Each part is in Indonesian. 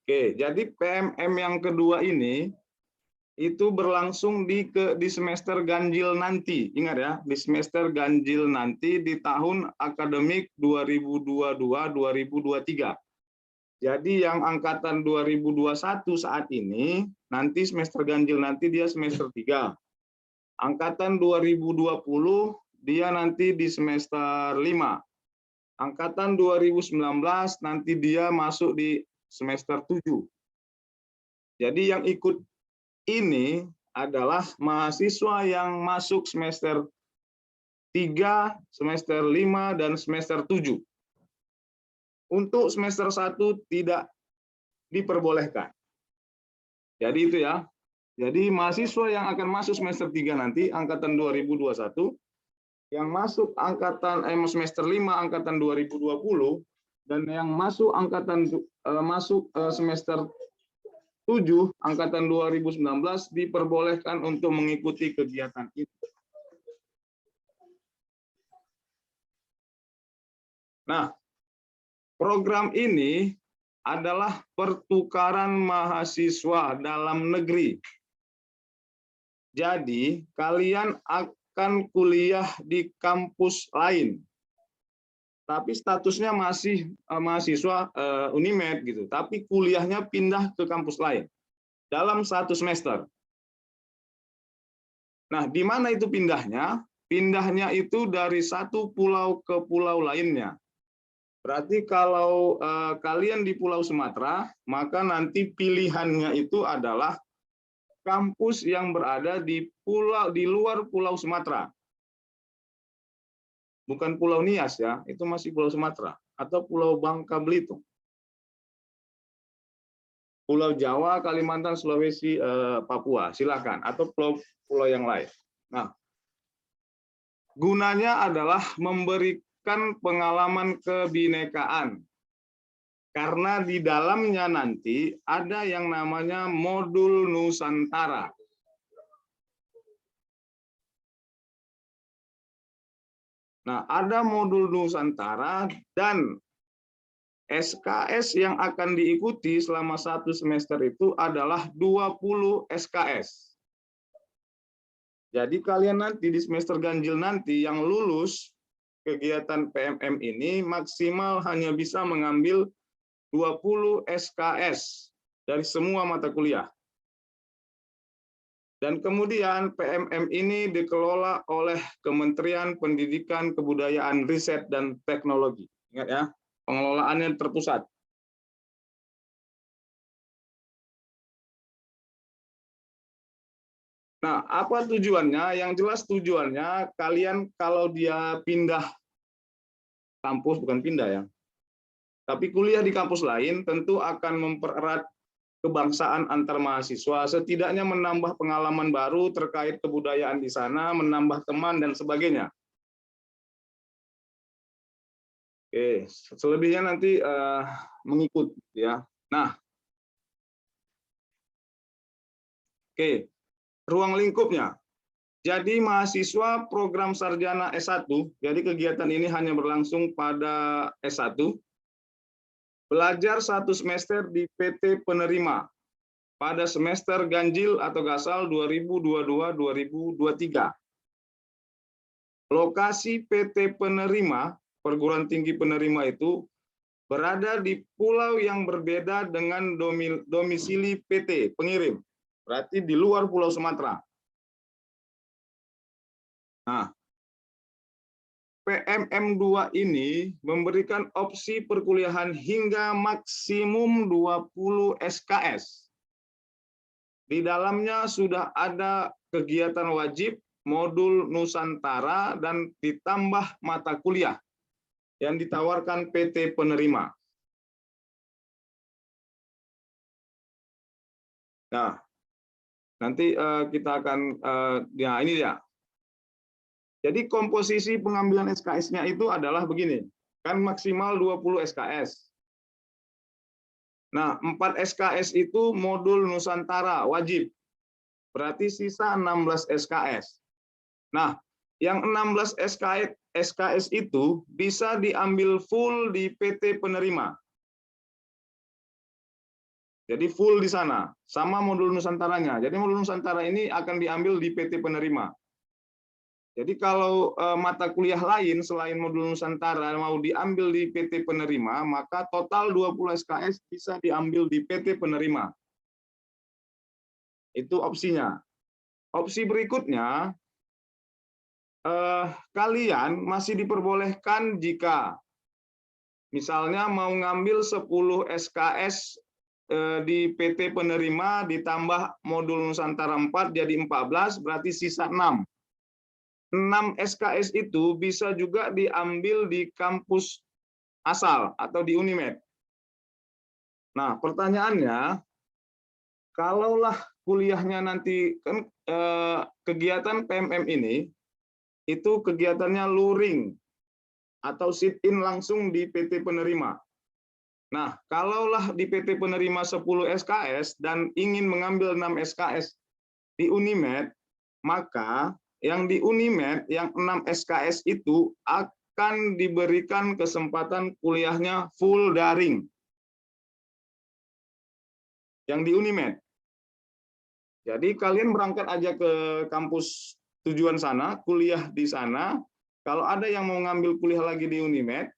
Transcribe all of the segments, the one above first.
Oke, jadi PMM yang kedua ini itu berlangsung di semester ganjil nanti. Ingat ya, di semester ganjil nanti di tahun akademik 2022-2023. Jadi yang angkatan 2021 saat ini, nanti semester ganjil nanti dia semester 3. Angkatan 2020 dia nanti di semester 5. Angkatan 2019 nanti dia masuk di semester 7. Jadi yang ikut ini adalah mahasiswa yang masuk semester 3, semester 5, dan semester 7. Untuk semester 1 tidak diperbolehkan. Jadi itu ya. Jadi mahasiswa yang akan masuk semester 3 nanti, angkatan 2021, yang masuk semester 5 angkatan 2020, dan yang masuk semester 7 angkatan 2019 diperbolehkan untuk mengikuti kegiatan itu. Nah, program ini adalah pertukaran mahasiswa dalam negeri. Jadi, kalian akan kuliah di kampus lain. Tapi statusnya masih mahasiswa Unimed gitu, tapi kuliahnya pindah ke kampus lain dalam 1 semester. Nah, di mana itu pindahnya? Pindahnya itu dari satu pulau ke pulau lainnya. Berarti kalau kalian di Pulau Sumatera, maka nanti pilihannya itu adalah kampus yang berada di luar Pulau Sumatera. Bukan Pulau Nias ya, itu masih Pulau Sumatera, atau Pulau Bangka Belitung. Pulau Jawa, Kalimantan, Sulawesi, Papua, silakan, atau pulau yang lain. Nah, gunanya adalah memberikan pengalaman kebinekaan. Karena di dalamnya nanti ada yang namanya modul Nusantara. Nah, ada modul Nusantara dan SKS yang akan diikuti selama 1 semester itu adalah 20 SKS. Jadi kalian nanti di semester ganjil nanti yang lulus kegiatan PMM ini maksimal hanya bisa mengambil 20 SKS dari semua mata kuliah. Dan kemudian PMM ini dikelola oleh Kementerian Pendidikan, Kebudayaan, Riset, dan Teknologi. Ingat ya, pengelolaannya terpusat. Nah, apa tujuannya? Yang jelas tujuannya kalian kalau dia pindah kampus, bukan pindah ya, tapi kuliah di kampus lain tentu akan mempererat kebangsaan antar mahasiswa, setidaknya menambah pengalaman baru terkait kebudayaan di sana, menambah teman dan sebagainya. Oke, selebihnya nanti mengikut ya. Nah, oke, ruang lingkupnya. Jadi mahasiswa program sarjana S1, jadi kegiatan ini hanya berlangsung pada S1. Belajar 1 semester di PT Penerima pada semester ganjil atau gasal 2022-2023. Lokasi PT Penerima, perguruan tinggi penerima itu berada di pulau yang berbeda dengan domisili PT pengirim. Berarti di luar Pulau Sumatera. Nah, PMM 2 ini memberikan opsi perkuliahan hingga maksimum 20 SKS. Di dalamnya sudah ada kegiatan wajib, modul Nusantara, dan ditambah mata kuliah yang ditawarkan PT Penerima. Nah, nanti kita akan, ya ini dia. Jadi komposisi pengambilan SKS-nya itu adalah begini, kan maksimal 20 SKS. Nah, 4 SKS itu modul Nusantara wajib, berarti sisa 16 SKS. Nah, yang 16 SKS itu bisa diambil full di PT Penerima. Jadi full di sana, sama modul Nusantaranya. Jadi modul Nusantara ini akan diambil di PT penerima. Jadi kalau mata kuliah lain selain modul Nusantara mau diambil di PT penerima, maka total 20 SKS bisa diambil di PT penerima. Itu opsinya. Opsi berikutnya, kalian masih diperbolehkan jika misalnya mau ngambil 10 SKS di PT penerima ditambah modul Nusantara 4 jadi 14, berarti sisa 6. 6 SKS itu bisa juga diambil di kampus asal atau di Unimed. Nah, pertanyaannya, kalaulah kuliahnya nanti kan kegiatan PMM ini itu kegiatannya luring atau sit-in langsung di PT penerima. Nah, kalaulah di PT penerima 10 SKS dan ingin mengambil 6 SKS di Unimed, maka yang di Unimed yang 6 SKS itu akan diberikan kesempatan kuliahnya full daring. Yang di Unimed. Jadi kalian berangkat aja ke kampus tujuan sana, kuliah di sana. Kalau ada yang mau ngambil kuliah lagi di Unimed,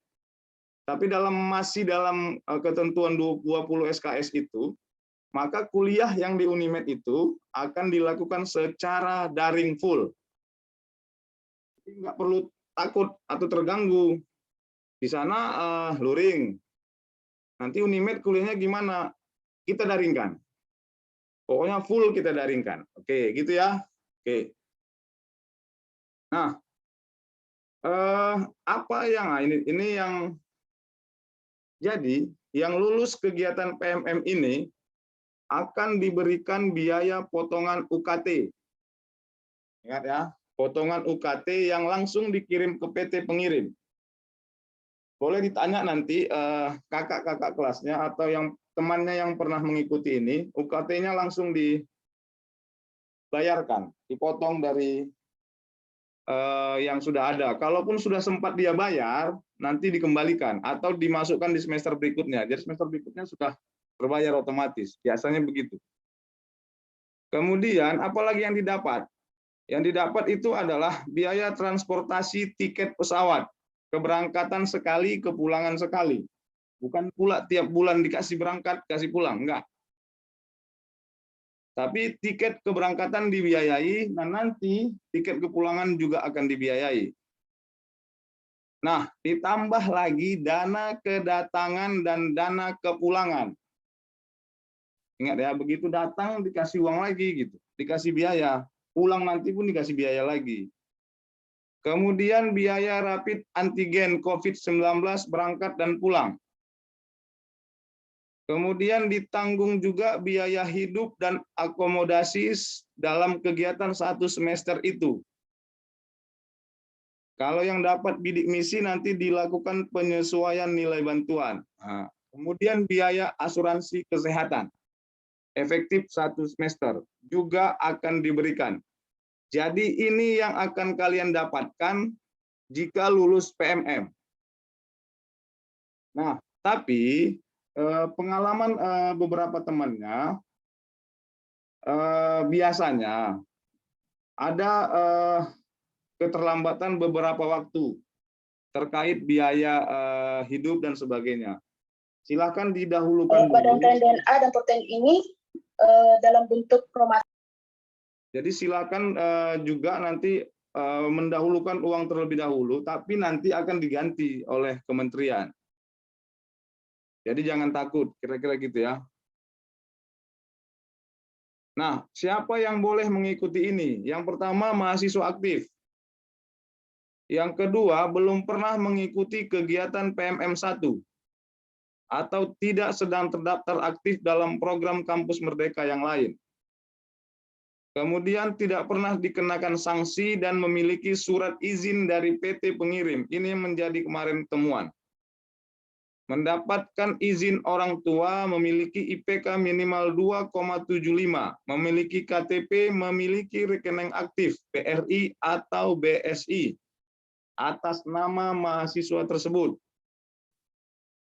tapi masih dalam ketentuan 20 SKS itu, maka kuliah yang di Unimed itu akan dilakukan secara daring full. Jadi nggak perlu takut atau terganggu. Di sana luring. Nanti Unimed kuliahnya gimana? Kita daringkan. Pokoknya full kita daringkan. Oke, gitu ya. Oke. Nah, apa yang ini yang jadi yang lulus kegiatan PMM ini akan diberikan biaya potongan UKT. Ingat ya, potongan UKT yang langsung dikirim ke PT pengirim. Boleh ditanya nanti kakak-kakak kelasnya atau yang temannya yang pernah mengikuti ini, UKT-nya langsung dibayarkan, dipotong dari yang sudah ada. Kalaupun sudah sempat dia bayar, nanti dikembalikan atau dimasukkan di semester berikutnya. Jadi semester berikutnya sudah terbayar otomatis. Biasanya begitu. Kemudian apalagi yang didapat? Yang didapat itu adalah biaya transportasi tiket pesawat, keberangkatan sekali, kepulangan sekali. Bukan pula tiap bulan dikasih berangkat, kasih pulang, enggak. Tapi tiket keberangkatan dibiayai, dan nanti tiket kepulangan juga akan dibiayai. Nah, ditambah lagi dana kedatangan dan dana kepulangan. Ingat ya, begitu datang dikasih uang lagi, gitu, dikasih biaya. Pulang nanti pun dikasih biaya lagi. Kemudian biaya rapid antigen COVID-19 berangkat dan pulang. Kemudian ditanggung juga biaya hidup dan akomodasi dalam kegiatan 1 semester itu. Kalau yang dapat bidik misi nanti dilakukan penyesuaian nilai bantuan. Nah, kemudian biaya asuransi kesehatan efektif 1 semester juga akan diberikan. Jadi ini yang akan kalian dapatkan jika lulus PMM. Nah, tapi pengalaman beberapa temannya biasanya ada keterlambatan beberapa waktu terkait biaya hidup dan sebagainya. Silakan didahulukan Badan dulu. DNA dan protein ini dalam bentuk kromatin. Jadi silakan juga nanti mendahulukan uang terlebih dahulu, tapi nanti akan diganti oleh kementerian. Jadi jangan takut, kira-kira gitu ya. Nah, siapa yang boleh mengikuti ini? Yang pertama, mahasiswa aktif. Yang kedua, belum pernah mengikuti kegiatan PMM 1 atau tidak sedang terdaftar aktif dalam program Kampus Merdeka yang lain. Kemudian tidak pernah dikenakan sanksi dan memiliki surat izin dari PT pengirim. Ini yang menjadi kemarin temuan. Mendapatkan izin orang tua, memiliki IPK minimal 2,75, memiliki KTP, memiliki rekening aktif BRI atau BSI atas nama mahasiswa tersebut.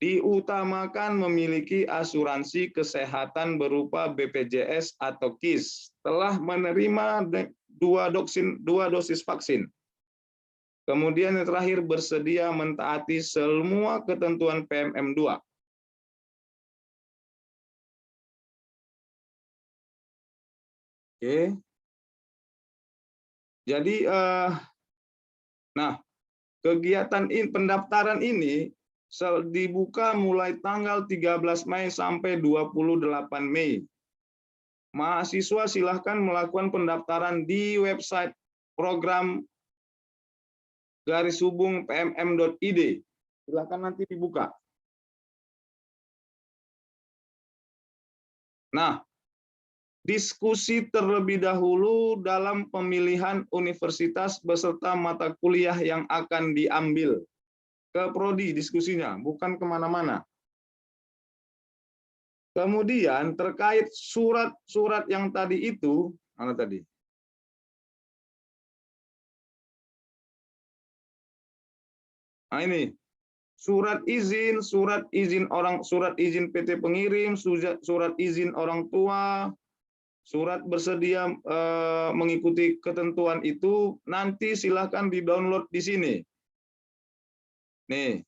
diutamakan memiliki asuransi kesehatan berupa BPJS atau KIS, telah menerima dua dosis vaksin. Kemudian yang terakhir, bersedia mentaati semua ketentuan PMM2. Oke. Jadi, nah, kegiatan pendaftaran ini dibuka mulai tanggal 13 Mei sampai 28 Mei. Mahasiswa silahkan melakukan pendaftaran di website program _pmm.id. Silakan nanti dibuka. Nah, diskusi terlebih dahulu dalam pemilihan universitas beserta mata kuliah yang akan diambil. Ke prodi diskusinya, bukan kemana-mana. Kemudian terkait surat-surat yang tadi itu, mana tadi? Nah ini, surat izin PT pengirim, surat izin orang tua, surat bersedia mengikuti ketentuan itu, nanti silakan di-download di sini. Nih.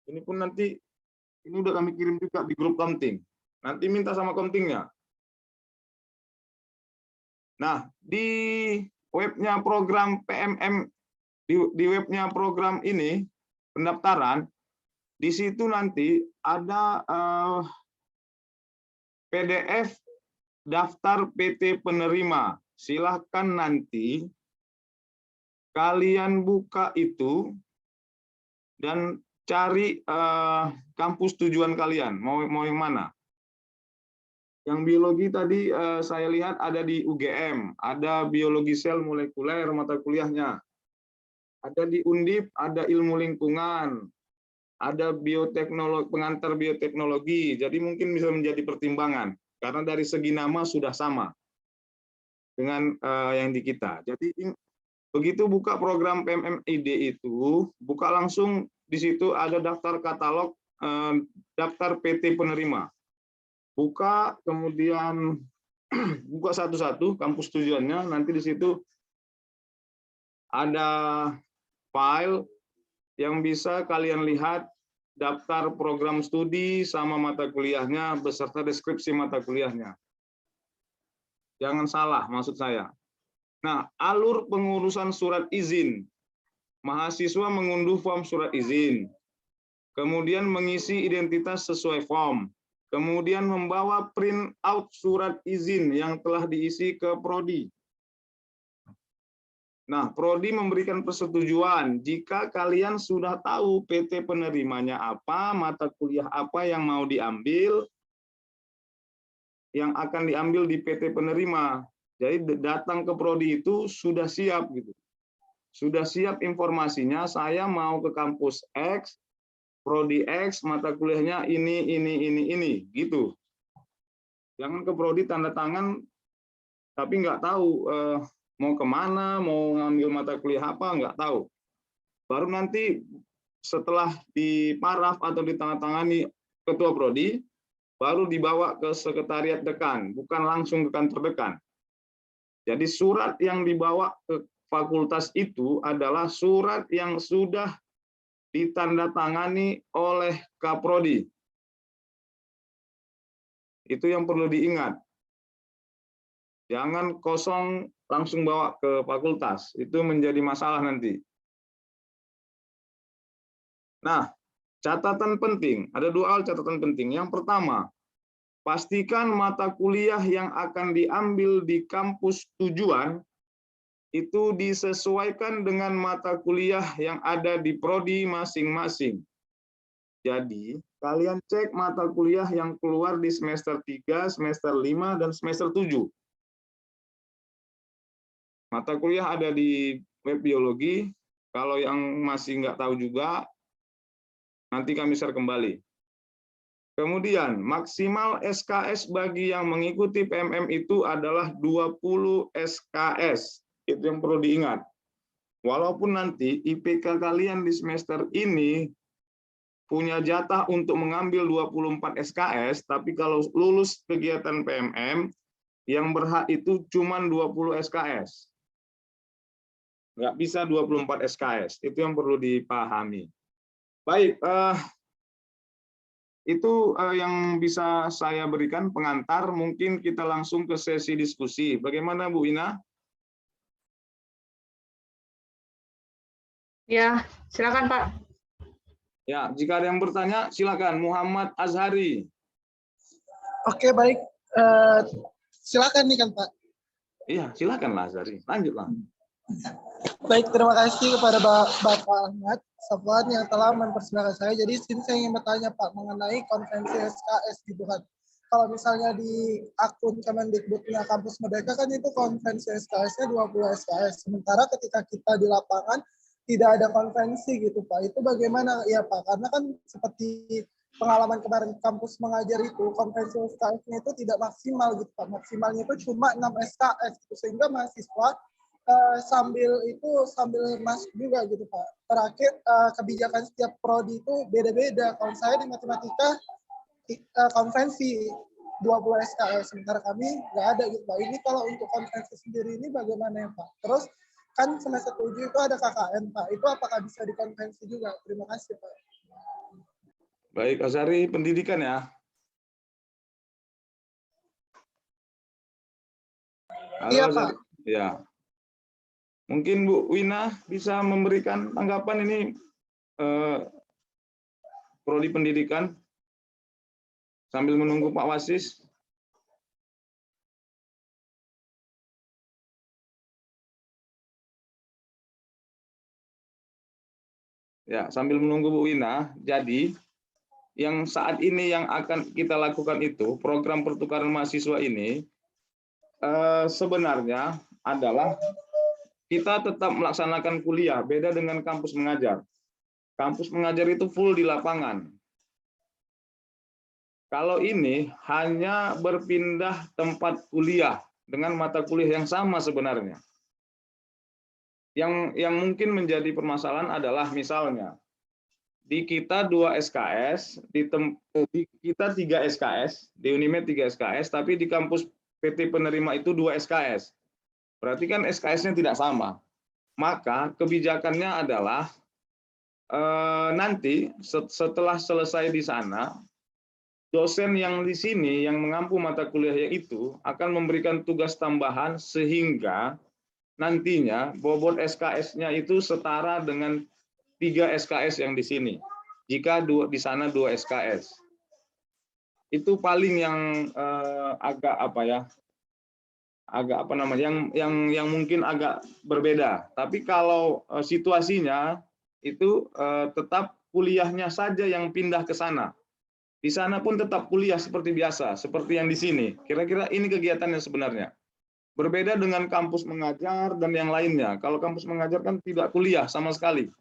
Ini pun nanti, ini udah kami kirim juga di grup Komting. Nanti minta sama Komtingnya. Nah, di webnya program PMM, di webnya program ini, pendaftaran, di situ nanti ada PDF daftar PT penerima. Silahkan nanti kalian buka itu dan cari kampus tujuan kalian, mau yang mana. Yang biologi tadi saya lihat ada di UGM, ada biologi sel molekuler mata kuliahnya. Ada di Undip, ada ilmu lingkungan, ada bioteknologi, pengantar bioteknologi. Jadi mungkin bisa menjadi pertimbangan karena dari segi nama sudah sama dengan yang di kita. Jadi begitu buka program PMM.id itu, buka langsung di situ ada daftar katalog, daftar PT penerima. Buka, kemudian buka satu-satu kampus tujuannya, nanti di situ ada file yang bisa kalian lihat daftar program studi sama mata kuliahnya beserta deskripsi mata kuliahnya. Jangan salah maksud saya. Nah, alur pengurusan surat izin. Mahasiswa mengunduh form surat izin. Kemudian mengisi identitas sesuai form. Kemudian membawa print out surat izin yang telah diisi ke prodi. Nah, prodi memberikan persetujuan jika kalian sudah tahu PT penerimanya apa, mata kuliah apa yang mau diambil, yang akan diambil di PT penerima. Jadi datang ke prodi itu sudah siap gitu. Sudah siap informasinya, saya mau ke kampus X, prodi X, mata kuliahnya ini gitu. Jangan ke prodi tanda tangan tapi nggak tahu mau kemana, mau ngambil mata kuliah apa, nggak tahu. Baru nanti setelah diparaf atau ditandatangani ketua prodi, baru dibawa ke sekretariat dekan, bukan langsung ke kantor dekan. Jadi surat yang dibawa ke fakultas itu adalah surat yang sudah ditandatangani oleh Kaprodi. Itu yang perlu diingat. Jangan kosong langsung bawa ke fakultas, itu menjadi masalah nanti. Nah, catatan penting, ada dua hal catatan penting. Yang pertama, pastikan mata kuliah yang akan diambil di kampus tujuan itu disesuaikan dengan mata kuliah yang ada di prodi masing-masing. Jadi, kalian cek mata kuliah yang keluar di semester 3, semester 5, dan semester 7. Mata kuliah ada di web biologi, kalau yang masih nggak tahu juga, nanti kami share kembali. Kemudian, maksimal SKS bagi yang mengikuti PMM itu adalah 20 SKS. Itu yang perlu diingat. walaupun nanti IPK kalian di semester ini punya jatah untuk mengambil 24 SKS, tapi kalau lulus kegiatan PMM, yang berhak itu cuma 20 SKS. Nggak bisa 24 SKS, itu yang perlu dipahami. Baik, itu yang bisa saya berikan pengantar, mungkin kita langsung ke sesi diskusi. Bagaimana Bu Ina? Ya, silakan Pak. Ya, jika ada yang bertanya, silakan. Muhammad Azhari. Oke, baik. Silakan nih kan Pak. Iya, silakan lah Azhari. Lanjutlah. Baik, terima kasih kepada Bapak Ahmad Safwan yang telah mempersilahkan saya. Jadi sini saya ingin bertanya Pak mengenai konvensi SKS gitu kan. Kalau misalnya di akun Kemendikbudnya Kampus Merdeka kan itu konvensi SKS-nya 20 SKS. Sementara ketika kita di lapangan tidak ada konvensi gitu Pak. Itu bagaimana ya Pak? Karena kan seperti pengalaman kemarin kampus mengajar itu, konvensi SKS-nya itu tidak maksimal gitu Pak. Maksimalnya itu cuma 6 SKS gitu. Sehingga mahasiswa sambil masuk juga gitu Pak. Terakhir kebijakan setiap prodi itu beda-beda. Kalau saya di matematika konvensi 20 SKS, sementara kami nggak ada gitu Pak. Ini kalau untuk konvensi sendiri ini bagaimana ya Pak? Terus kan semester 7 itu ada KKN Pak. Itu apakah bisa dikonvensi juga? Terima kasih Pak. Baik, Azhari, pendidikan ya. Halo, Iya Azhari. Pak. Ya. Mungkin Bu Wina bisa memberikan tanggapan ini prodi pendidikan sambil menunggu Pak Wasis. Ya, sambil menunggu Bu Wina, jadi yang saat ini yang akan kita lakukan itu, program pertukaran mahasiswa ini, sebenarnya adalah kita tetap melaksanakan kuliah, beda dengan kampus mengajar. Kampus mengajar itu full di lapangan. Kalau ini hanya berpindah tempat kuliah dengan mata kuliah yang sama sebenarnya. Yang mungkin menjadi permasalahan adalah misalnya di kita 2 SKS, di kita 3 SKS, di Unimed 3 SKS, tapi di kampus PT penerima itu 2 SKS. Berarti kan SKS-nya tidak sama. Maka kebijakannya adalah nanti setelah selesai di sana, dosen yang di sini yang mengampu mata kuliah itu akan memberikan tugas tambahan sehingga nantinya bobot SKS-nya itu setara dengan 3 SKS yang di sini. Jika di sana 2 SKS. Itu paling yang agak yang mungkin agak berbeda. Tapi kalau situasinya itu tetap kuliahnya saja yang pindah ke sana. Di sana pun tetap kuliah seperti biasa, seperti yang di sini. Kira-kira ini kegiatannya sebenarnya. Berbeda dengan kampus mengajar dan yang lainnya. Kalau kampus mengajar kan tidak kuliah sama sekali.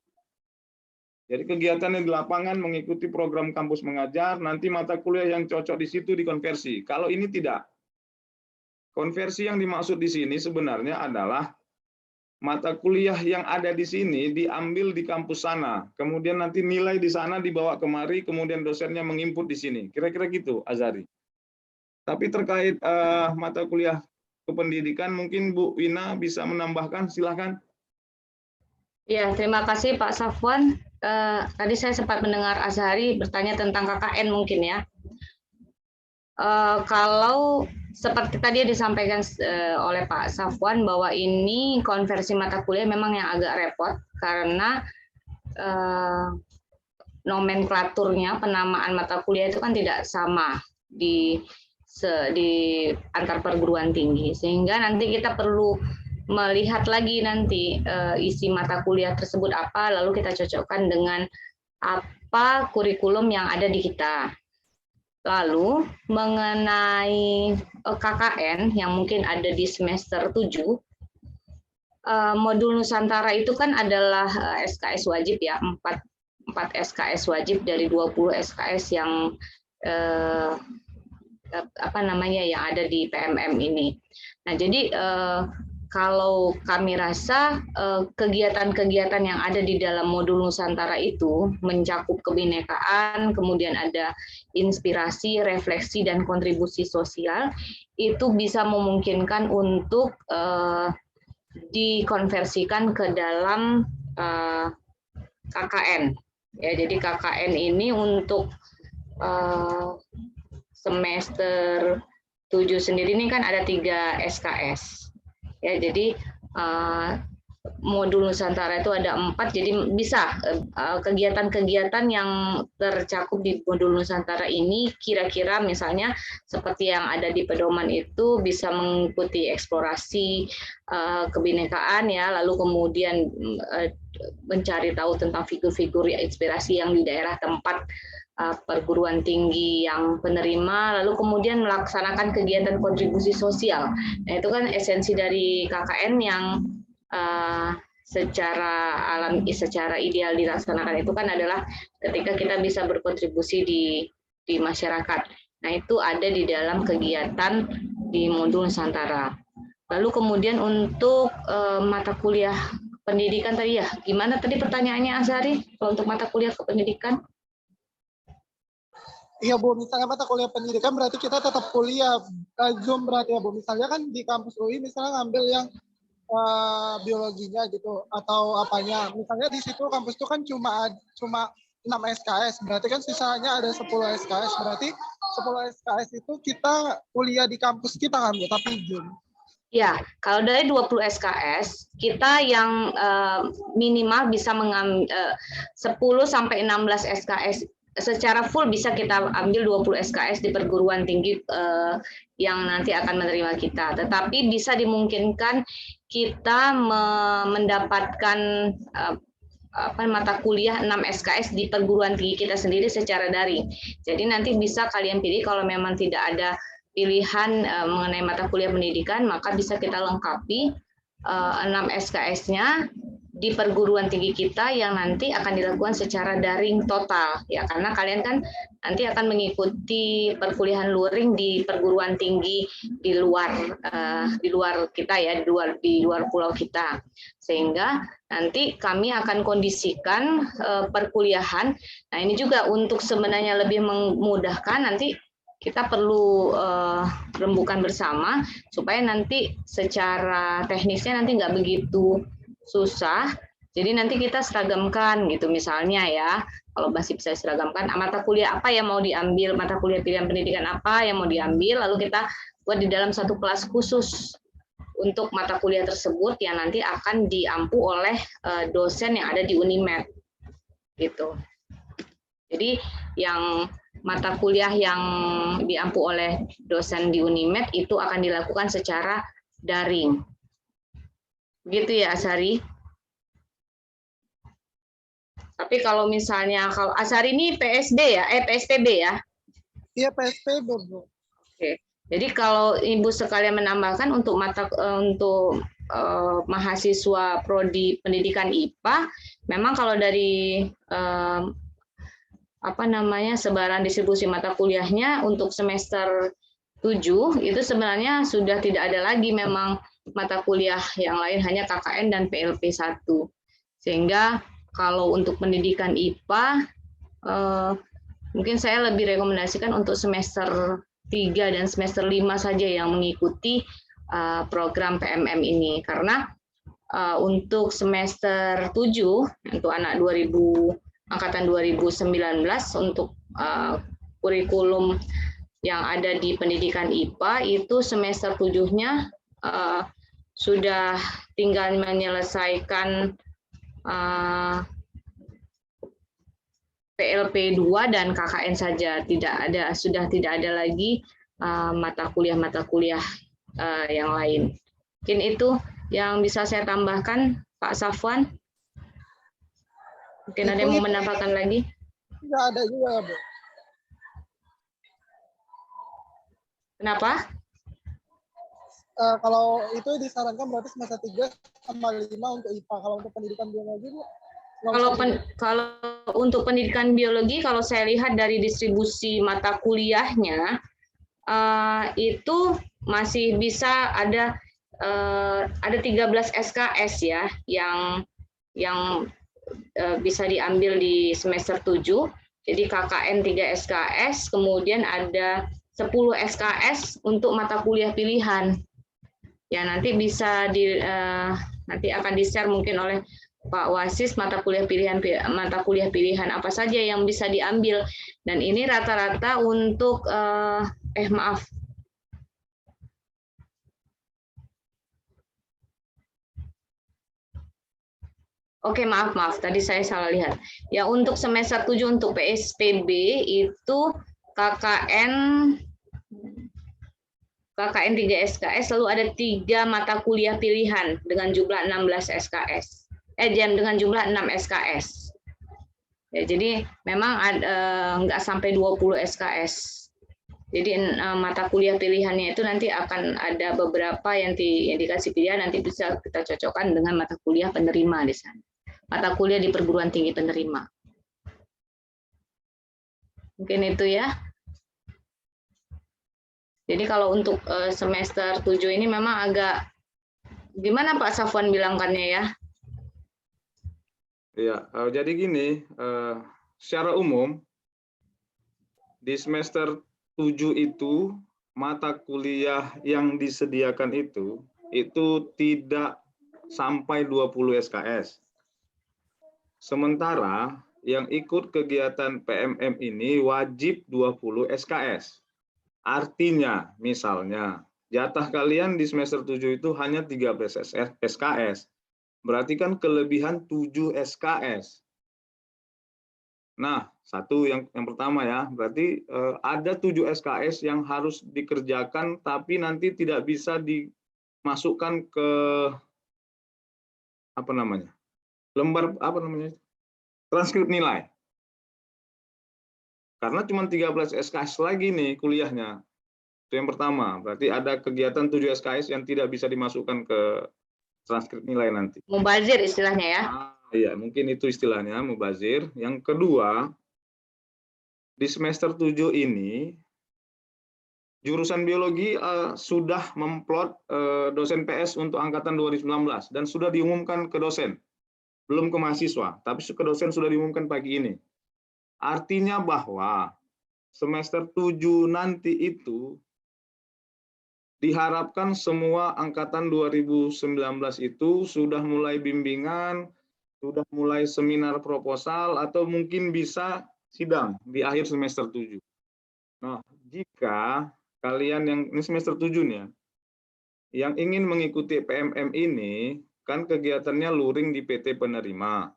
Jadi kegiatannya di lapangan mengikuti program kampus mengajar, nanti mata kuliah yang cocok di situ dikonversi. Kalau ini tidak. Konversi yang dimaksud di sini sebenarnya adalah mata kuliah yang ada di sini diambil di kampus sana. Kemudian nanti nilai di sana dibawa kemari, kemudian dosennya menginput di sini. Kira-kira gitu, Azhari. Tapi terkait mata kuliah kependidikan, mungkin Bu Wina bisa menambahkan, silakan. Ya, terima kasih Pak Safwan. Tadi saya sempat mendengar Azhari bertanya tentang KKN mungkin ya. Kalau seperti tadi disampaikan oleh Pak Safwan bahwa ini konversi mata kuliah memang yang agak repot karena nomenklaturnya penamaan mata kuliah itu kan tidak sama di antar perguruan tinggi, sehingga nanti kita perlu melihat lagi nanti isi mata kuliah tersebut apa, lalu kita cocokkan dengan apa kurikulum yang ada di kita. Lalu mengenai KKN yang mungkin ada di semester 7, modul Nusantara itu kan adalah SKS wajib ya, 4 SKS wajib dari 20 SKS yang yang ada di PMM ini. Nah, jadi kalau kami rasa kegiatan-kegiatan yang ada di dalam modul Nusantara itu mencakup kebinekaan, kemudian ada inspirasi, refleksi, dan kontribusi sosial, itu bisa memungkinkan untuk dikonversikan ke dalam KKN. Ya, jadi KKN ini untuk semester 7 sendiri ini kan ada 3 SKS. Ya, jadi modul Nusantara itu ada 4, jadi bisa kegiatan-kegiatan yang tercakup di modul Nusantara ini kira-kira misalnya seperti yang ada di pedoman itu bisa mengikuti eksplorasi kebinekaan ya, lalu kemudian mencari tahu tentang figur-figur inspirasi yang di daerah tempat perguruan tinggi yang penerima, lalu kemudian melaksanakan kegiatan kontribusi sosial. Nah, itu kan esensi dari KKN yang secara ideal dilaksanakan itu kan adalah ketika kita bisa berkontribusi di masyarakat. Nah, itu ada di dalam kegiatan di modul Nusantara. Lalu kemudian untuk mata kuliah pendidikan tadi ya, gimana tadi pertanyaannya Azhari kalau untuk mata kuliah kependidikan? Iya Bu, misalnya mata kuliah pendidikan berarti kita tetap kuliah Zoom berarti ya Bu. Misalnya kan di kampus UI misalnya ngambil yang biologinya gitu atau apanya. Misalnya di situ kampus itu kan cuma 6 SKS, berarti kan sisanya ada 10 SKS. Berarti 10 SKS itu kita kuliah di kampus kita kan Bu, tapi Zoom. Ya, kalau dari 20 SKS, kita yang minimal bisa mengambil 10 sampai 16 SKS secara full bisa kita ambil 20 SKS di perguruan tinggi yang nanti akan menerima kita. Tetapi bisa dimungkinkan kita mendapatkan mata kuliah 6 SKS di perguruan tinggi kita sendiri secara daring. Jadi nanti bisa kalian pilih kalau memang tidak ada pilihan mengenai mata kuliah pendidikan, maka bisa kita lengkapi 6 SKS-nya di perguruan tinggi kita yang nanti akan dilakukan secara daring total ya, karena kalian kan nanti akan mengikuti perkuliahan luring di perguruan tinggi di luar kita ya, di luar pulau kita, sehingga nanti kami akan kondisikan perkuliahan. Nah, ini juga untuk sebenarnya lebih memudahkan, nanti kita perlu rembukan bersama supaya nanti secara teknisnya nanti nggak begitu susah. Jadi nanti kita seragamkan gitu, misalnya ya, kalau masih bisa seragamkan mata kuliah apa yang mau diambil, mata kuliah pilihan pendidikan apa yang mau diambil, lalu kita buat di dalam satu kelas khusus untuk mata kuliah tersebut yang nanti akan diampu oleh dosen yang ada di Unimed gitu. Jadi yang mata kuliah yang diampu oleh dosen di Unimed itu akan dilakukan secara daring. Begitu ya Azhari. Tapi kalau misalnya kalau Azhari ini PSB ya, PSPB ya? Iya PSPB Bu. Oke. Jadi kalau Ibu sekalian menambahkan untuk mahasiswa prodi pendidikan IPA, memang kalau dari sebaran distribusi mata kuliahnya untuk semester 7 itu sebenarnya sudah tidak ada lagi memang mata kuliah yang lain, hanya KKN dan PLP 1. Sehingga kalau untuk pendidikan IPA mungkin saya lebih rekomendasikan untuk semester 3 dan semester 5 saja yang mengikuti program PMM ini, karena untuk semester 7 untuk anak angkatan 2019 untuk kurikulum yang ada di pendidikan IPA itu semester 7-nya sudah tinggal menyelesaikan PLP 2 dan KKN saja, sudah tidak ada lagi mata kuliah yang lain. Mungkin itu yang bisa saya tambahkan, Pak Safwan. Mungkin ada yang mau menambahkan lagi? Tidak ada juga, Bu. Kenapa? Kalau itu disarankan berarti semester 3 sama 5 untuk IPA. Kalau untuk pendidikan biologi, Bu? Kalau untuk pendidikan biologi, kalau saya lihat dari distribusi mata kuliahnya, itu masih bisa ada ada 13 SKS ya yang bisa diambil di semester 7. Jadi KKN 3 SKS, kemudian ada 10 SKS untuk mata kuliah pilihan. Ya, nanti bisa nanti akan di-share mungkin oleh Pak Wasis mata kuliah pilihan apa saja yang bisa diambil, dan ini rata-rata untuk maaf. Oke, maaf, tadi saya salah lihat. Ya, untuk semester 7 untuk PSPB itu KKN 3 SKS, lalu ada 3 mata kuliah pilihan dengan jumlah 16 SKS. Dengan jumlah 6 SKS. Ya, jadi memang nggak sampai 20 SKS. Jadi mata kuliah pilihannya itu nanti akan ada beberapa yang dikasih pilihan, nanti bisa kita cocokkan dengan mata kuliah penerima di sana. Mata kuliah di perguruan tinggi penerima. Mungkin itu ya. Jadi kalau untuk semester 7 ini memang agak gimana Pak Safwan bilangkannya ya? Ya, jadi gini, secara umum di semester 7 itu mata kuliah yang disediakan itu tidak sampai 20 SKS. Sementara yang ikut kegiatan PMM ini wajib 20 SKS. Artinya, misalnya, jatah kalian di semester 7 itu hanya 13 SKS. Berarti kan kelebihan 7 SKS. Nah, satu yang pertama ya, berarti ada 7 SKS yang harus dikerjakan tapi nanti tidak bisa dimasukkan ke lembar transkrip nilai. Karena cuma 13 SKS lagi nih kuliahnya. Itu yang pertama, berarti ada kegiatan 7 SKS yang tidak bisa dimasukkan ke transkrip nilai nanti. Mubazir istilahnya ya. Iya, mungkin itu istilahnya, mubazir. Yang kedua, di semester 7 ini, jurusan biologi sudah memplot dosen PS untuk angkatan 2019 dan sudah diumumkan ke dosen. Belum ke mahasiswa, tapi ke dosen sudah diumumkan pagi ini. Artinya bahwa semester 7 nanti itu diharapkan semua angkatan 2019 itu sudah mulai bimbingan, sudah mulai seminar proposal, atau mungkin bisa sidang di akhir semester 7. Nah, jika kalian yang ini semester 7 nih ya, yang ingin mengikuti PMM ini, kan kegiatannya luring di PT penerima.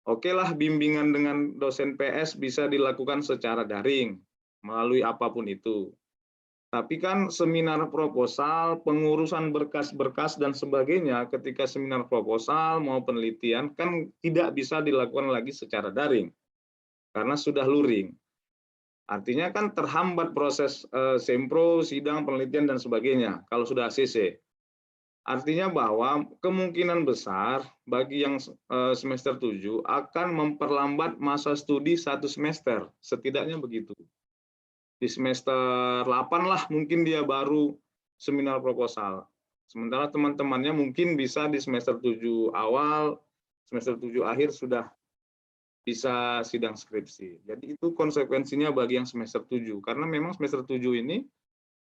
Oke lah, bimbingan dengan dosen PS bisa dilakukan secara daring, melalui apapun itu. Tapi kan seminar proposal, pengurusan berkas-berkas dan sebagainya ketika seminar proposal mau penelitian kan tidak bisa dilakukan lagi secara daring karena sudah luring. Artinya kan terhambat proses sempro, sidang, penelitian dan sebagainya kalau sudah ACC. Artinya bahwa kemungkinan besar bagi yang semester 7 akan memperlambat masa studi 1 semester, setidaknya begitu. Di semester 8 lah mungkin dia baru seminar proposal. Sementara teman-temannya mungkin bisa di semester 7 awal, semester 7 akhir sudah bisa sidang skripsi. Jadi itu konsekuensinya bagi yang semester 7. Karena memang semester 7 ini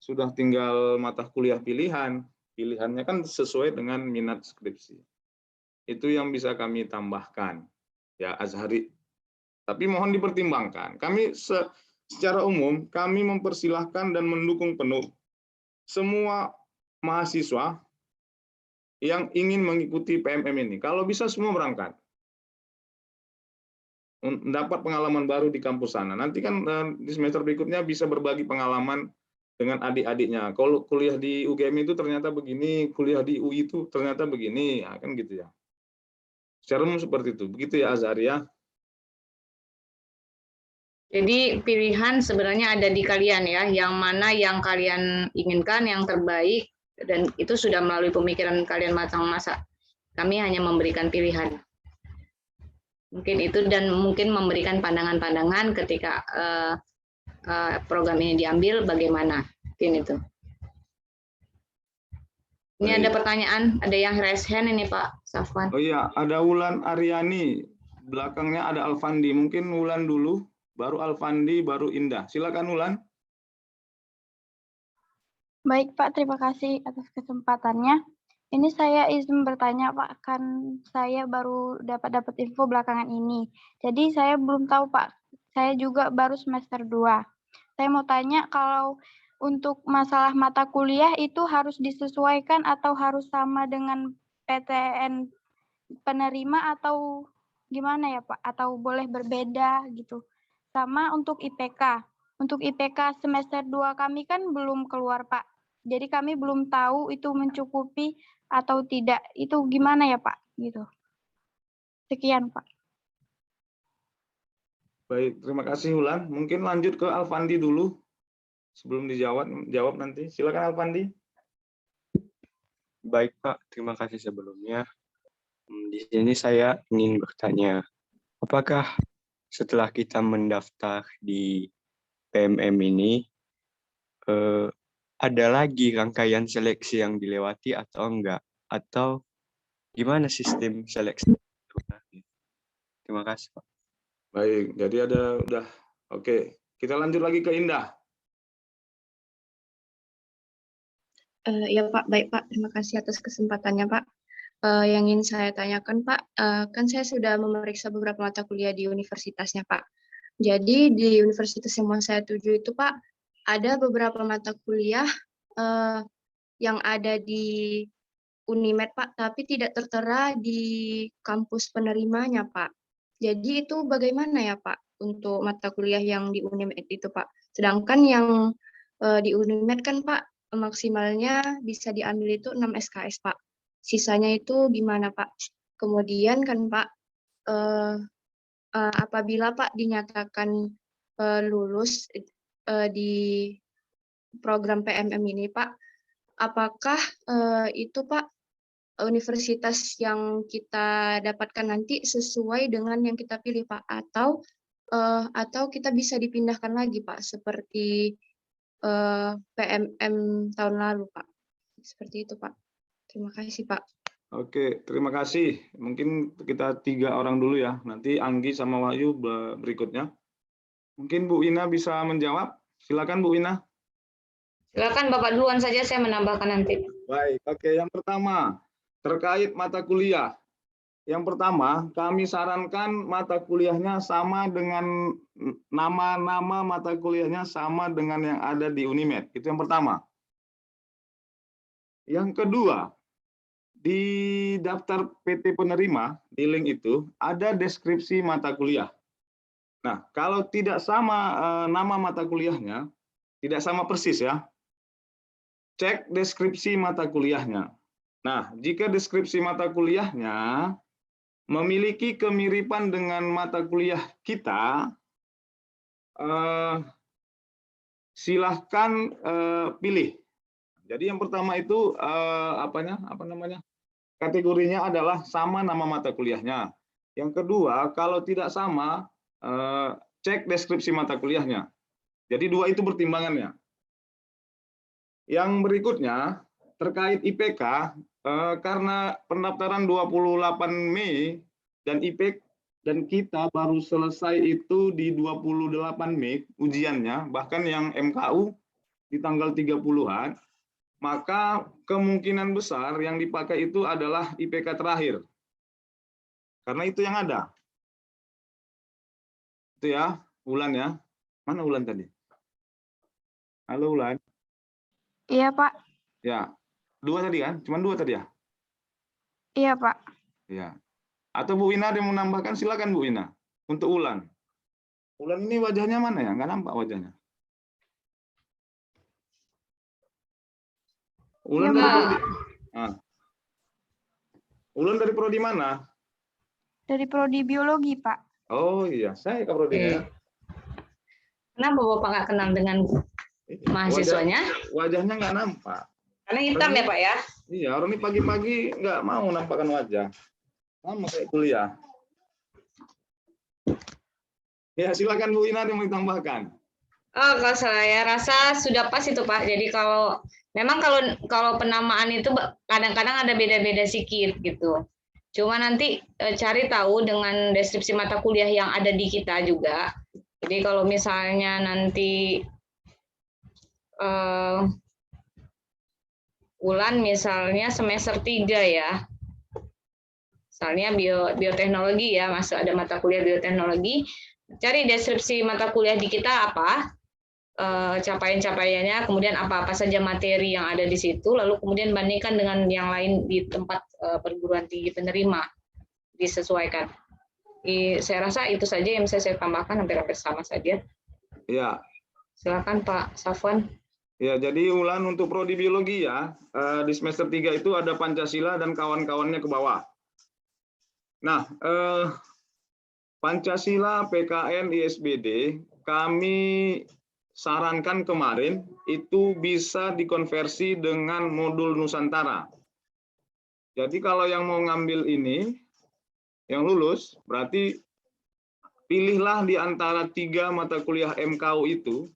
sudah tinggal mata kuliah pilihan. Pilihannya kan sesuai dengan minat skripsi. Itu yang bisa kami tambahkan. Ya, Azhari. Tapi mohon dipertimbangkan. Kami secara umum, kami mempersilahkan dan mendukung penuh semua mahasiswa yang ingin mengikuti PMM ini. Kalau bisa semua berangkat. Mendapat pengalaman baru di kampus sana. Nanti kan di semester berikutnya bisa berbagi pengalaman dengan adik-adiknya. Kalau kuliah di UGM itu ternyata begini, kuliah di UI itu ternyata begini. Ya, kan gitu ya. Secara umum seperti itu. Begitu ya, Azhari ya. Jadi pilihan sebenarnya ada di kalian ya, yang mana yang kalian inginkan, yang terbaik, dan itu sudah melalui pemikiran kalian matang masa. Kami hanya memberikan pilihan. Mungkin itu, dan mungkin memberikan pandangan-pandangan ketika program ini diambil bagaimana. Mungkin itu. Ini ada Baik. pertanyaan, ada yang raise hand ini Pak Safwan. Oh iya, ada Wulan Aryani. Belakangnya ada Alfandi. Mungkin Wulan dulu, baru Alfandi, baru Indah. Silakan Wulan. Baik Pak, terima kasih atas kesempatannya. Ini saya izin bertanya Pak, kan saya baru dapat info belakangan ini. Jadi saya belum tahu Pak, saya juga baru semester 2. Saya mau tanya kalau untuk masalah mata kuliah itu harus disesuaikan atau harus sama dengan PTN penerima atau gimana ya Pak? Atau boleh berbeda gitu. Sama untuk IPK. Untuk IPK semester 2 kami kan belum keluar Pak. Jadi kami belum tahu itu mencukupi atau tidak. Itu gimana ya Pak? Gitu. Sekian Pak. Baik, terima kasih Wulan. Mungkin lanjut ke Alfandi dulu sebelum jawab nanti. Silakan Alfandi. Baik Pak, terima kasih sebelumnya. Di sini saya ingin bertanya, apakah setelah kita mendaftar di PMM ini, ada lagi rangkaian seleksi yang dilewati atau enggak? Atau gimana sistem seleksi? Terima kasih Pak. Baik, jadi udah. Oke, kita lanjut lagi ke Indah. Ya Pak, baik Pak. Terima kasih atas kesempatannya Pak. Yang ingin saya tanyakan Pak, kan saya sudah memeriksa beberapa mata kuliah di universitasnya Pak. Jadi di universitas yang mau saya tuju itu Pak, ada beberapa mata kuliah yang ada di Unimed Pak, tapi tidak tertera di kampus penerimanya Pak. Jadi itu bagaimana ya Pak untuk mata kuliah yang di Unimed itu Pak? Sedangkan yang di Unimed kan Pak, maksimalnya bisa diambil itu 6 SKS Pak. Sisanya itu gimana Pak? Kemudian kan Pak, apabila Pak dinyatakan lulus di program PMM ini Pak, apakah itu Pak universitas yang kita dapatkan nanti sesuai dengan yang kita pilih Pak, atau kita bisa dipindahkan lagi Pak seperti PMM tahun lalu Pak, seperti itu Pak. Terima kasih Pak. Oke, terima kasih. Mungkin kita 3 orang dulu ya. Nanti Anggi sama Wahyu berikutnya. Mungkin Bu Ina bisa menjawab. Silakan Bu Ina. Silakan Bapak duluan saja, saya menambahkan nanti. Baik, oke. Yang pertama, terkait mata kuliah. Yang pertama, kami sarankan mata kuliahnya sama dengan nama-nama mata kuliahnya sama dengan yang ada di Unimed. Itu yang pertama. Yang kedua, di daftar PT penerima, di link itu, ada deskripsi mata kuliah. Nah, kalau tidak sama nama mata kuliahnya, tidak sama persis ya, cek deskripsi mata kuliahnya. Nah, jika deskripsi mata kuliahnya memiliki kemiripan dengan mata kuliah kita, silahkan pilih. Jadi yang pertama itu kategorinya adalah sama nama mata kuliahnya. Yang kedua, kalau tidak sama, cek deskripsi mata kuliahnya. Jadi 2 itu pertimbangannya. Yang berikutnya, terkait IPK, karena pendaftaran 28 Mei dan dan kita baru selesai itu di 28 Mei ujiannya, bahkan yang MKU di tanggal 30-an, maka kemungkinan besar yang dipakai itu adalah IPK terakhir. Karena itu yang ada. Itu ya, Ulan ya. Mana Ulan tadi? Halo Ulan. Iya Pak. Ya, 2 tadi kan? Cuman 2 tadi ya? Iya Pak. Ya. Atau Bu Ina ada yang mau menambahkan, silakan Bu Ina. Untuk Ulan. Ulan ini wajahnya mana ya? Nggak nampak wajahnya. Ulan Iya, dari Pak. prodi. Ulan dari prodi mana? Dari prodi biologi Pak. Oh iya, saya ke prodinya. Kenapa Bapak nggak kenal dengan mahasiswanya? Wajahnya nggak nampak. Karena hitam ya Pak ya? Iya, orang ini pagi-pagi nggak mau nampakkan wajah. Sama kayak kuliah. Ya, silakan Bu Ina yang mau ditambahkan. Oh, kalau saya rasa sudah pas itu Pak. Jadi kalau memang kalau penamaan itu kadang-kadang ada beda-beda sedikit gitu. Cuma nanti cari tahu dengan deskripsi mata kuliah yang ada di kita juga. Jadi kalau misalnya nanti Ulan misalnya semester 3 ya. Misalnya bioteknologi ya, masuk ada mata kuliah bioteknologi. Cari deskripsi mata kuliah di kita apa, capaian-capaiannya, kemudian apa-apa saja materi yang ada di situ, lalu kemudian bandingkan dengan yang lain di tempat perguruan tinggi penerima, disesuaikan. Saya rasa itu saja yang bisa saya tambahkan, hampir-hampir sama saja. Ya. Silakan Pak Safwan. Ya, jadi Ulan untuk prodi biologi ya, di semester 3 itu ada Pancasila dan kawan-kawannya ke bawah. Nah, Pancasila, PKN, ISBD, kami sarankan kemarin itu bisa dikonversi dengan modul Nusantara. Jadi kalau yang mau ngambil ini, yang lulus, berarti pilihlah di antara 3 mata kuliah MKU itu,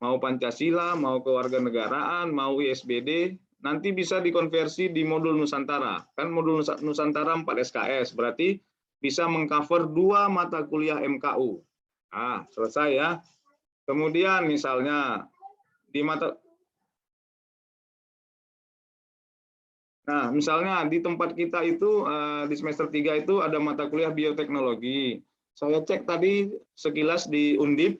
mau Pancasila, mau kewarganegaraan, mau ISBD, nanti bisa dikonversi di modul Nusantara. Kan modul Nusantara 4 SKS, berarti bisa mengcover 2 mata kuliah MKU. Nah, selesai ya. Kemudian misalnya di misalnya di tempat kita itu di semester 3 itu ada mata kuliah bioteknologi. Saya cek tadi sekilas di Undip.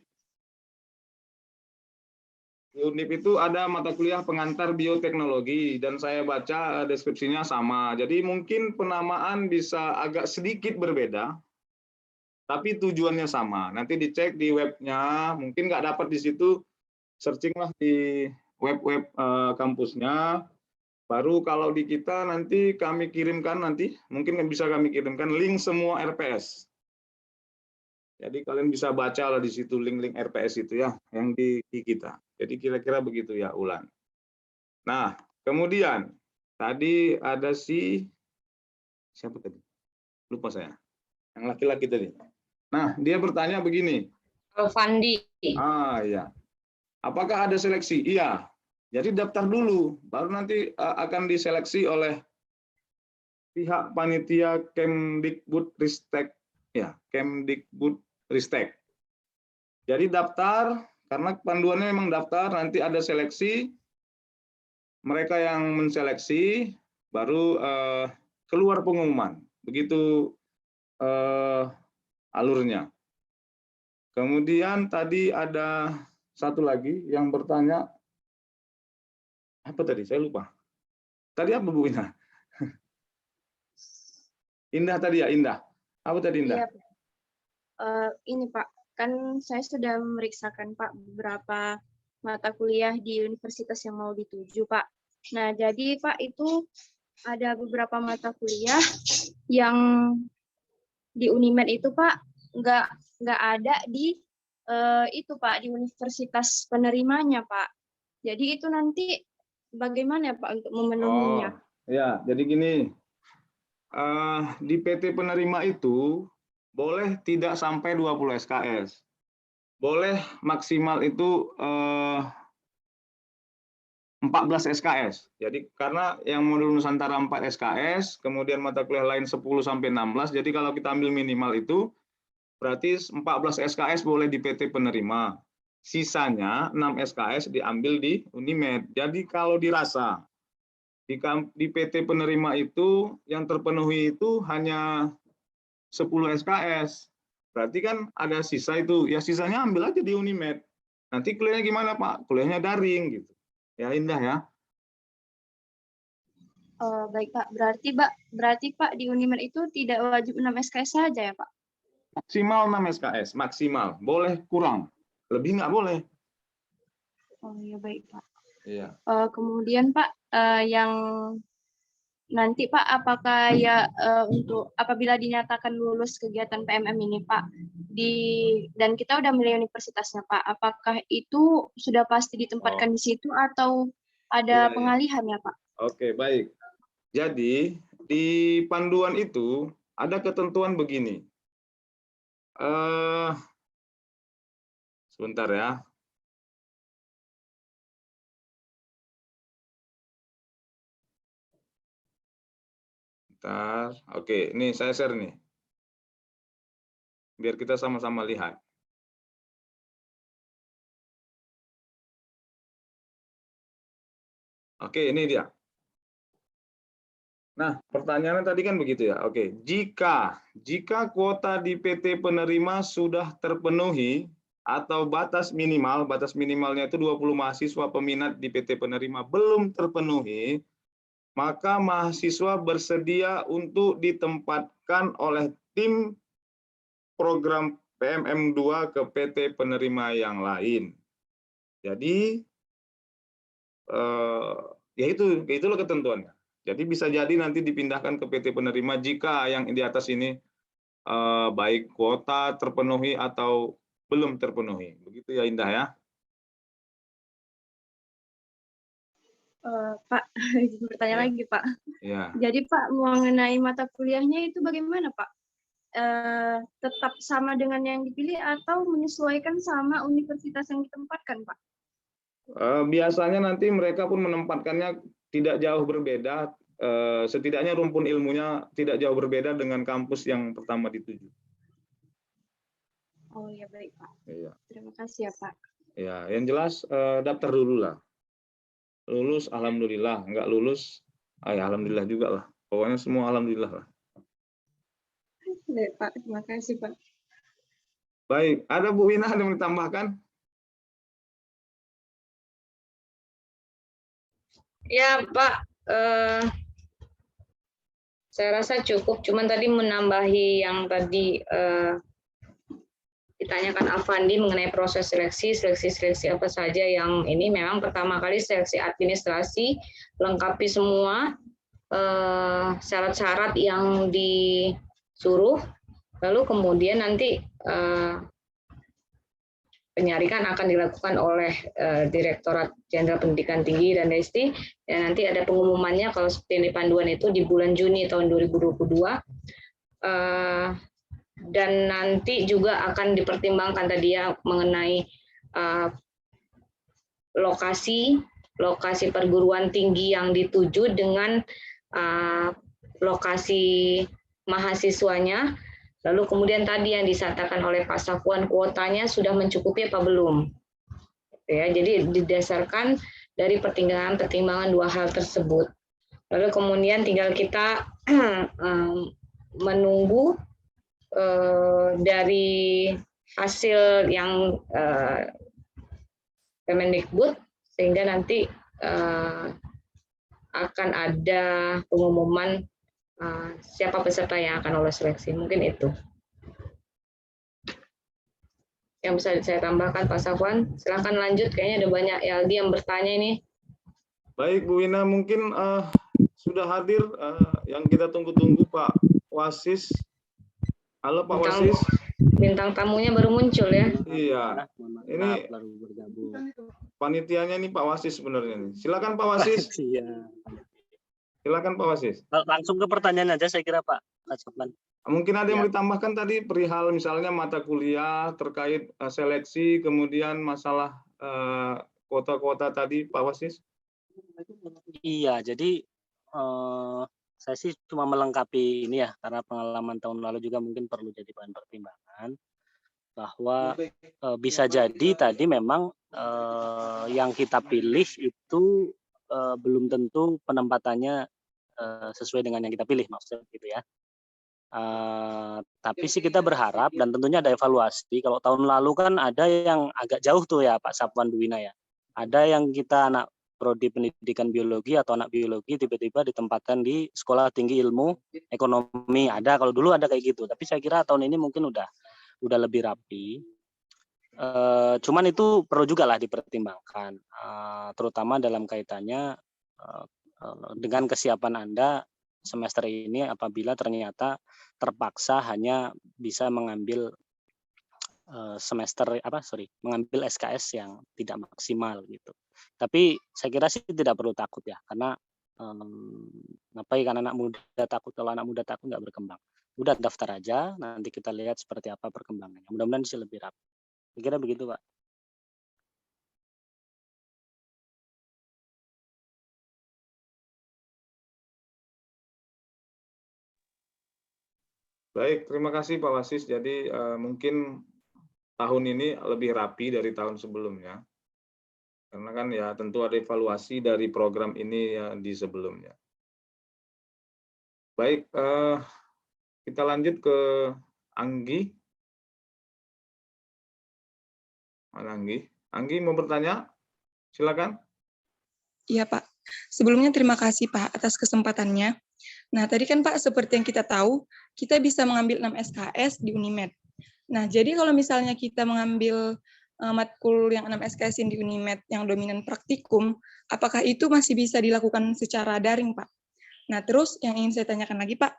Di Undip itu ada mata kuliah pengantar bioteknologi dan saya baca deskripsinya sama. Jadi mungkin penamaan bisa agak sedikit berbeda, tapi tujuannya sama. Nanti dicek di webnya, mungkin nggak dapat di situ, searchinglah di web-web kampusnya. Baru kalau di kita nanti kami kirimkan mungkin bisa kami kirimkan link semua RPS. Jadi kalian bisa baca lah di situ link-link RPS itu ya, yang di kita. Jadi kira-kira begitu ya Ulan. Nah, kemudian tadi ada siapa tadi? Lupa saya. Yang laki-laki tadi. Nah, dia bertanya begini. Fandi. Iya. Apakah ada seleksi? Iya. Jadi daftar dulu, baru nanti akan diseleksi oleh pihak panitia Kemdikbudristek ya, Kemdikbudristek. Jadi daftar, karena panduannya memang daftar, nanti ada seleksi, mereka yang menseleksi, baru keluar pengumuman. Begitu alurnya. Kemudian tadi ada satu lagi yang bertanya, apa tadi? Saya lupa. Tadi apa Bu Indah? Indah tadi ya, Indah. Apa tadi Indah? Iya, ini Pak, kan saya sudah memeriksakan Pak beberapa mata kuliah di universitas yang mau dituju Pak. Nah, jadi Pak itu ada beberapa mata kuliah yang di Unimed itu Pak nggak ada di itu Pak, di universitas penerimanya Pak. Jadi itu nanti bagaimana Pak untuk memenuhinya? Ya, jadi gini, di PT penerima itu boleh tidak sampai 20 SKS. Boleh maksimal itu 14 SKS. Jadi karena yang modul Nusantara 4 SKS, kemudian mata kuliah lain 10 sampai 16. Jadi kalau kita ambil minimal itu berarti 14 SKS boleh di PT penerima. Sisanya 6 SKS diambil di Unimed. Jadi kalau dirasa di PT penerima itu yang terpenuhi itu hanya 10 SKS. Berarti kan ada sisa itu. Ya sisanya ambil aja di Unimed. Nanti kuliahnya gimana Pak? Kuliahnya daring gitu. Ya Indah ya. Baik Pak, berarti Pak di Unimed itu tidak wajib 6 SKS saja ya Pak? Maksimal 6 SKS, maksimal. Boleh kurang. Lebih nggak boleh. Oh iya baik Pak. Iya. Kemudian Pak, yang nanti Pak, apakah ya untuk apabila dinyatakan lulus kegiatan PMM ini Pak, dan kita udah milih universitasnya Pak, apakah itu sudah pasti ditempatkan di situ atau ada pengalihan ya Pak? Oke, baik. Jadi di panduan itu ada ketentuan begini. Sebentar ya. Bentar. Oke, ini saya share nih. Biar kita sama-sama lihat. Oke, ini dia. Nah, pertanyaannya tadi kan begitu ya. Oke, jika kuota di PT penerima sudah terpenuhi atau batas minimalnya itu 20 mahasiswa peminat di PT penerima belum terpenuhi, maka mahasiswa bersedia untuk ditempatkan oleh tim program PMM 2 ke PT penerima yang lain. Jadi ya itulah ketentuannya. Jadi bisa jadi nanti dipindahkan ke PT penerima jika yang di atas ini baik kuota terpenuhi atau belum terpenuhi. Begitu ya Indah ya. Pak, bertanya Ya. lagi Pak. Ya. Jadi Pak, mengenai mata kuliahnya itu bagaimana Pak? Tetap sama dengan yang dipilih atau menyesuaikan sama universitas yang ditempatkan Pak? Biasanya nanti mereka pun menempatkannya tidak jauh berbeda, setidaknya rumpun ilmunya tidak jauh berbeda dengan kampus yang pertama dituju. Oh ya baik Pak. Iya. Terima kasih ya Pak. Ya, yang jelas daftar dulu lah. Lulus, alhamdulillah. Enggak lulus, ya alhamdulillah juga lah. Pokoknya semua alhamdulillah lah. Baik Pak, terima kasih Pak. Baik, ada Bu Wina yang ditambahkan? Ya Pak, saya rasa cukup. Cuman tadi menambahi yang tadi ditanyakan Afandi mengenai proses seleksi apa saja yang ini memang pertama kali seleksi administrasi, lengkapi semua syarat-syarat yang disuruh, lalu kemudian nanti penyarikan akan dilakukan oleh Direktorat Jenderal Pendidikan Tinggi dan Desti, dan nanti ada pengumumannya kalau seperti yang di panduan itu di bulan Juni tahun 2022. Dan nanti juga akan dipertimbangkan tadi ya mengenai lokasi perguruan tinggi yang dituju dengan lokasi mahasiswanya. Lalu kemudian tadi yang disampaikan oleh Pak Safwan, kuotanya sudah mencukupi apa belum? Ya, jadi didasarkan dari pertimbangan dua hal tersebut. Lalu kemudian tinggal kita menunggu dari hasil yang Kemendikbud, sehingga nanti akan ada pengumuman siapa peserta yang akan lolos seleksi. Mungkin itu yang bisa saya tambahkan, Pak Safwan. Silahkan lanjut, kayaknya ada banyak Aldi yang bertanya ini. Baik Bu Wina, mungkin sudah hadir yang kita tunggu-tunggu Pak Wasis. Halo Pak Wasis. Bintang tamunya baru muncul ya. Iya. Ini panitianya nih Pak Wasis sebenarnya nih. Silakan Pak Wasis. Silakan Pak Wasis. Langsung ke pertanyaan aja saya kira Pak Safwan. Mungkin ada yang ditambahkan tadi perihal misalnya mata kuliah terkait seleksi, kemudian masalah kuota-kuota tadi Pak Wasis. Iya, jadi saya sih cuma melengkapi ini ya, karena pengalaman tahun lalu juga mungkin perlu jadi bahan pertimbangan bahwa bisa jadi tadi memang yang kita pilih itu belum tentu penempatannya sesuai dengan yang kita pilih, maksudnya gitu ya. Tapi sih kita berharap dan tentunya ada evaluasi. Kalau tahun lalu kan ada yang agak jauh tuh ya Pak Safwan Bu Wina ya. Ada yang kita anak prodi pendidikan biologi atau anak biologi tiba-tiba ditempatkan di sekolah tinggi ilmu ekonomi. Ada, kalau dulu ada kayak gitu. Tapi saya kira tahun ini mungkin udah lebih rapi. Cuman itu perlu juga lah dipertimbangkan, terutama dalam kaitannya dengan kesiapan Anda semester ini apabila ternyata terpaksa hanya bisa mengambil mengambil SKS yang tidak maksimal gitu. Tapi saya kira sih tidak perlu takut ya, karena anak muda takut, kalau anak muda takut nggak berkembang. Udah daftar aja, nanti kita lihat seperti apa perkembangannya. Mudah-mudahan sih lebih rapi. Saya kira begitu Pak. Baik, terima kasih Pak Wasis. Jadi mungkin tahun ini lebih rapi dari tahun sebelumnya. Karena kan ya tentu ada evaluasi dari program ini ya di sebelumnya. Baik, kita lanjut ke Anggi. Mana Anggi? Anggi mau bertanya? Silakan. Iya Pak, sebelumnya terima kasih Pak atas kesempatannya. Nah tadi kan Pak seperti yang kita tahu, kita bisa mengambil 6 SKS di Unimed. Nah jadi kalau misalnya kita mengambil matkul yang 6 SKS di Unimed yang dominan praktikum, apakah itu masih bisa dilakukan secara daring Pak? Nah terus yang ingin saya tanyakan lagi Pak,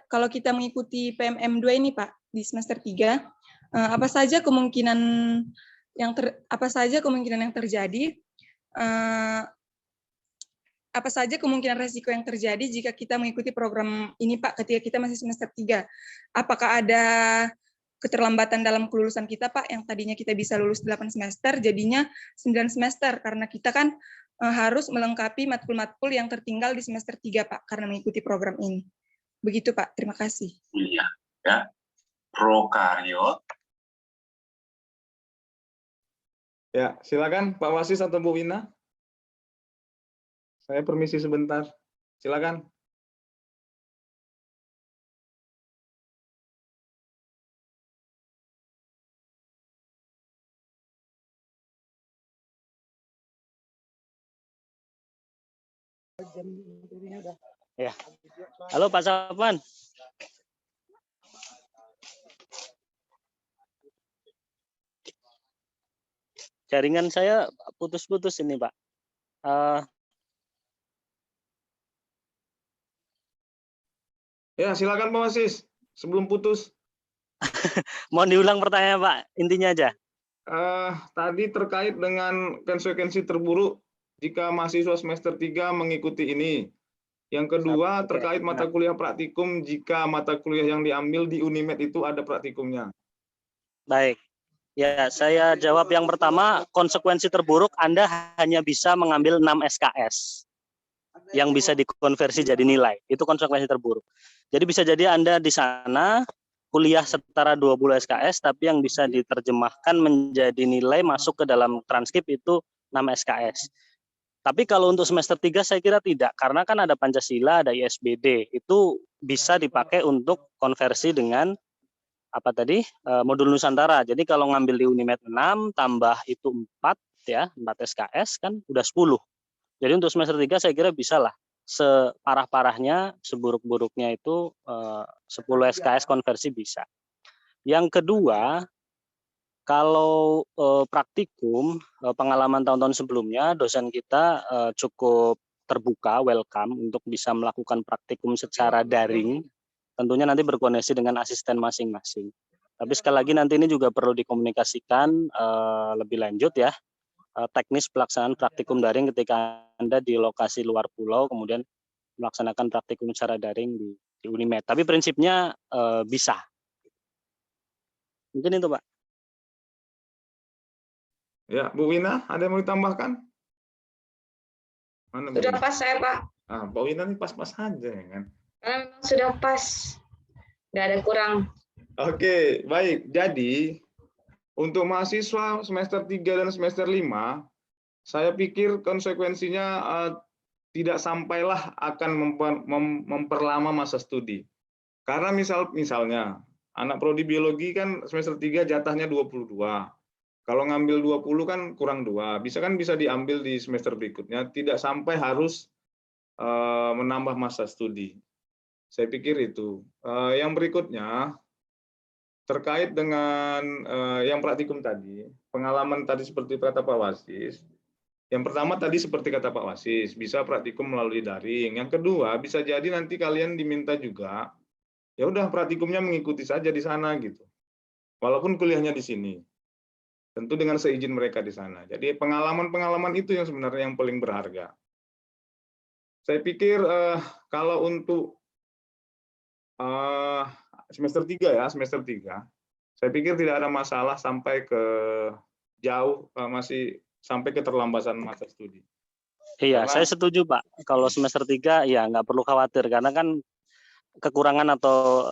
kalau kita mengikuti PMM 2 ini Pak di semester 3, apa saja kemungkinan yang terjadi? Apa saja kemungkinan resiko yang terjadi jika kita mengikuti program ini Pak ketika kita masih semester 3? Apakah ada keterlambatan dalam kelulusan kita Pak, yang tadinya kita bisa lulus 8 semester jadinya 9 semester karena kita kan harus melengkapi matkul-matkul yang tertinggal di semester 3 Pak karena mengikuti program ini. Begitu Pak, terima kasih. Iya, ya. Prokaryot. Ya, silakan Pak Wasis atau Bu Wina. Saya permisi sebentar. Silakan. Ya. Halo Pak Safwan. Jaringan saya putus-putus ini Pak. Ya, silakan Pak Wasis. Sebelum putus. Mohon diulang pertanyaan Pak, intinya aja. Tadi terkait dengan konsekuensi terburuk jika mahasiswa semester 3 mengikuti ini. Yang kedua terkait mata kuliah praktikum jika mata kuliah yang diambil di Unimed itu ada praktikumnya. Baik. Ya, saya jawab yang pertama, konsekuensi terburuk Anda hanya bisa mengambil 6 SKS yang bisa dikonversi jadi nilai. Itu konsekuensi terburuk. Jadi bisa jadi Anda di sana kuliah setara 20 SKS, tapi yang bisa diterjemahkan menjadi nilai masuk ke dalam transkrip itu 6 SKS. Tapi kalau untuk semester 3 saya kira tidak, karena kan ada Pancasila, ada ISBD, itu bisa dipakai untuk konversi dengan apa tadi modul Nusantara. Jadi kalau ngambil di Unimed 6 tambah itu 4 ya, 4 SKS kan udah 10. Jadi untuk semester 3 saya kira bisa lah. Separah-parahnya, seburuk-buruknya itu 10 SKS konversi bisa. Yang kedua, kalau praktikum, pengalaman tahun-tahun sebelumnya, dosen kita cukup terbuka, welcome untuk bisa melakukan praktikum secara daring. Tentunya nanti berkoordinasi dengan asisten masing-masing. Tapi sekali lagi nanti ini juga perlu dikomunikasikan lebih lanjut ya, teknis pelaksanaan praktikum daring ketika Anda di lokasi luar pulau, kemudian melaksanakan praktikum secara daring di Unimed. Tapi prinsipnya bisa. Mungkin itu Pak. Ya, Bu Wina, ada yang mau ditambahkan? Mana, Sudah pas saya Pak. Pak Wina ini pas-pas aja ya kan. Karena memang sudah pas, nggak ada kurang. Oke, baik. Jadi, untuk mahasiswa semester 3 dan semester 5, saya pikir konsekuensinya tidak sampailah akan memperlama masa studi. Karena misalnya, anak prodi biologi kan semester 3 jatahnya 22. Kalau ngambil 20 kan kurang 2. Bisa diambil di semester berikutnya, tidak sampai harus menambah masa studi. Saya pikir itu. Yang berikutnya, terkait dengan yang praktikum tadi, pengalaman tadi seperti kata Pak Wasis. Yang pertama tadi seperti kata Pak Wasis, bisa praktikum melalui daring. Yang kedua, bisa jadi nanti kalian diminta juga, ya udah praktikumnya mengikuti saja di sana gitu. Walaupun kuliahnya di sini. Tentu dengan seizin mereka di sana. Jadi pengalaman-pengalaman itu yang sebenarnya yang paling berharga. Saya pikir kalau untuk semester 3 ya, semester 3, saya pikir tidak ada masalah sampai ke jauh, masih sampai keterlambatan masa studi. Iya, saya setuju Pak. Kalau semester 3 ya nggak perlu khawatir, karena kan kekurangan atau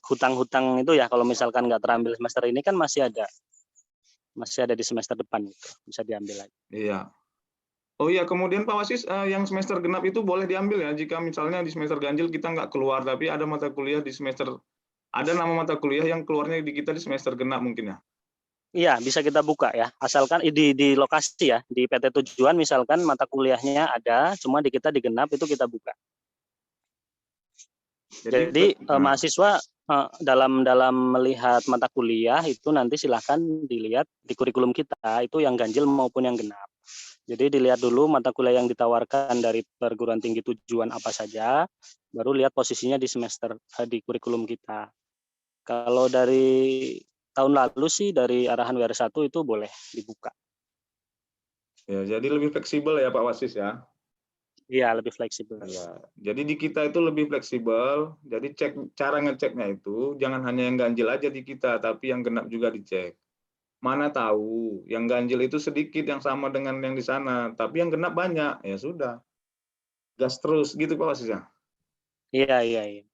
hutang-hutang itu ya, kalau misalkan nggak terambil semester ini kan masih ada di semester depan, gitu. Bisa diambil lagi. Iya. Oh iya, kemudian Pak Wasis, yang semester genap itu boleh diambil ya, jika misalnya di semester ganjil kita nggak keluar, tapi ada mata kuliah di semester, ada nama mata kuliah yang keluarnya di kita di semester genap mungkin ya? Iya, bisa kita buka ya, asalkan di lokasi ya, di PT tujuan misalkan mata kuliahnya ada, cuma di kita di genap itu kita buka. Jadi mahasiswa dalam melihat mata kuliah itu nanti silahkan dilihat di kurikulum kita, itu yang ganjil maupun yang genap. Jadi dilihat dulu mata kuliah yang ditawarkan dari perguruan tinggi tujuan apa saja, baru lihat posisinya di semester di kurikulum kita. Kalau dari tahun lalu sih dari arahan WR1 itu boleh dibuka. Ya, jadi lebih fleksibel ya Pak Wasis ya? Iya, lebih fleksibel. Ya, jadi di kita itu lebih fleksibel. Jadi cara ngeceknya itu jangan hanya yang ganjil aja di kita, tapi yang genap juga dicek. Mana tahu yang ganjil itu sedikit yang sama dengan yang di sana, tapi yang genap banyak, ya sudah. Gas terus gitu Pak Wasis ya? Iya.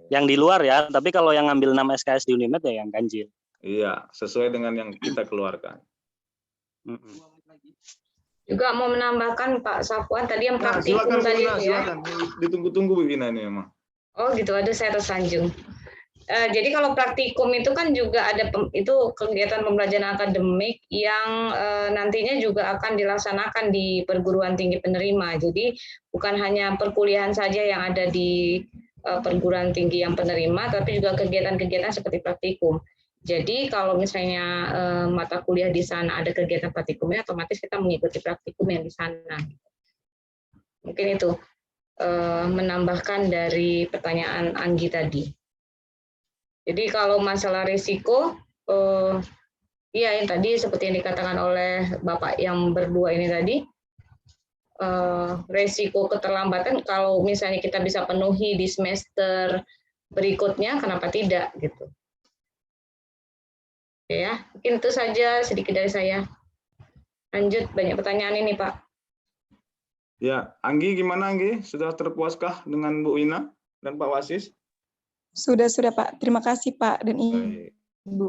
Yang di luar ya, tapi kalau yang ngambil 6 SKS di Unimed ya yang ganjil. Iya, sesuai dengan yang kita keluarkan. Juga mau menambahkan Pak Safwan tadi yang Nah, praktikum silakan Bu tadi Ina, itu ya. silakan. Ditunggu-tunggu Bu Ina ini memang. Oh gitu, aduh saya tersanjung. Jadi kalau praktikum itu kan juga ada itu kegiatan pembelajaran akademik yang nantinya juga akan dilaksanakan di perguruan tinggi penerima. Jadi bukan hanya perkuliahan saja yang ada di perguruan tinggi yang penerima, tapi juga kegiatan-kegiatan seperti praktikum. Jadi kalau misalnya mata kuliah di sana ada kegiatan praktikumnya, otomatis kita mengikuti praktikum yang di sana. Mungkin itu menambahkan dari pertanyaan Anggi tadi. Jadi kalau masalah risiko, ya yang tadi seperti yang dikatakan oleh Bapak yang berdua ini tadi, risiko keterlambatan kalau misalnya kita bisa penuhi di semester berikutnya, kenapa tidak gitu. Oke ya, mungkin itu saja sedikit dari saya. Lanjut, banyak pertanyaan ini Pak. Ya, Anggi gimana Anggi? Sudah terpuaskah dengan Bu Ina dan Pak Wasis? Sudah Pak. Terima kasih Pak dan Baik. Ibu.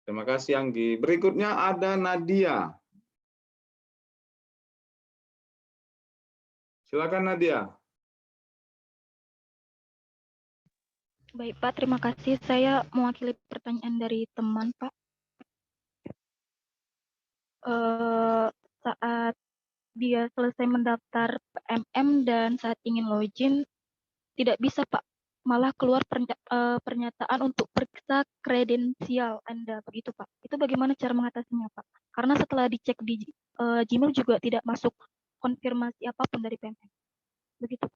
Terima kasih Anggi. Berikutnya ada Nadia. Silakan Nadia. Baik Pak, terima kasih. Saya mewakili pertanyaan dari teman Pak. Saat dia selesai mendaftar PMM dan saat ingin login, tidak bisa Pak. Malah keluar pernyataan untuk periksa kredensial Anda, begitu Pak. Itu bagaimana cara mengatasinya Pak? Karena setelah dicek di Gmail juga tidak masuk konfirmasi apapun dari PMM. Begitu.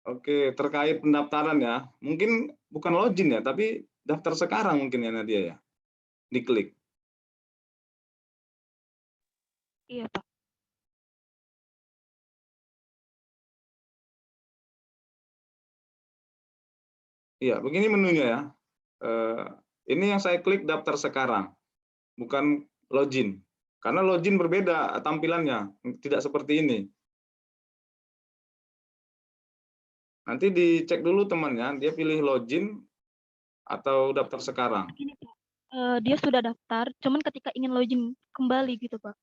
Oke, terkait pendaftaran ya. Mungkin bukan login ya, tapi daftar sekarang mungkin ya Nadia ya. Diklik. Iya Pak. Iya, begini menunya ya. Ini yang saya klik daftar sekarang, bukan login. Karena login berbeda tampilannya, tidak seperti ini. Nanti dicek dulu temannya, dia pilih login atau daftar sekarang. Begini Pak, dia sudah daftar, cuman ketika ingin login kembali gitu Pak.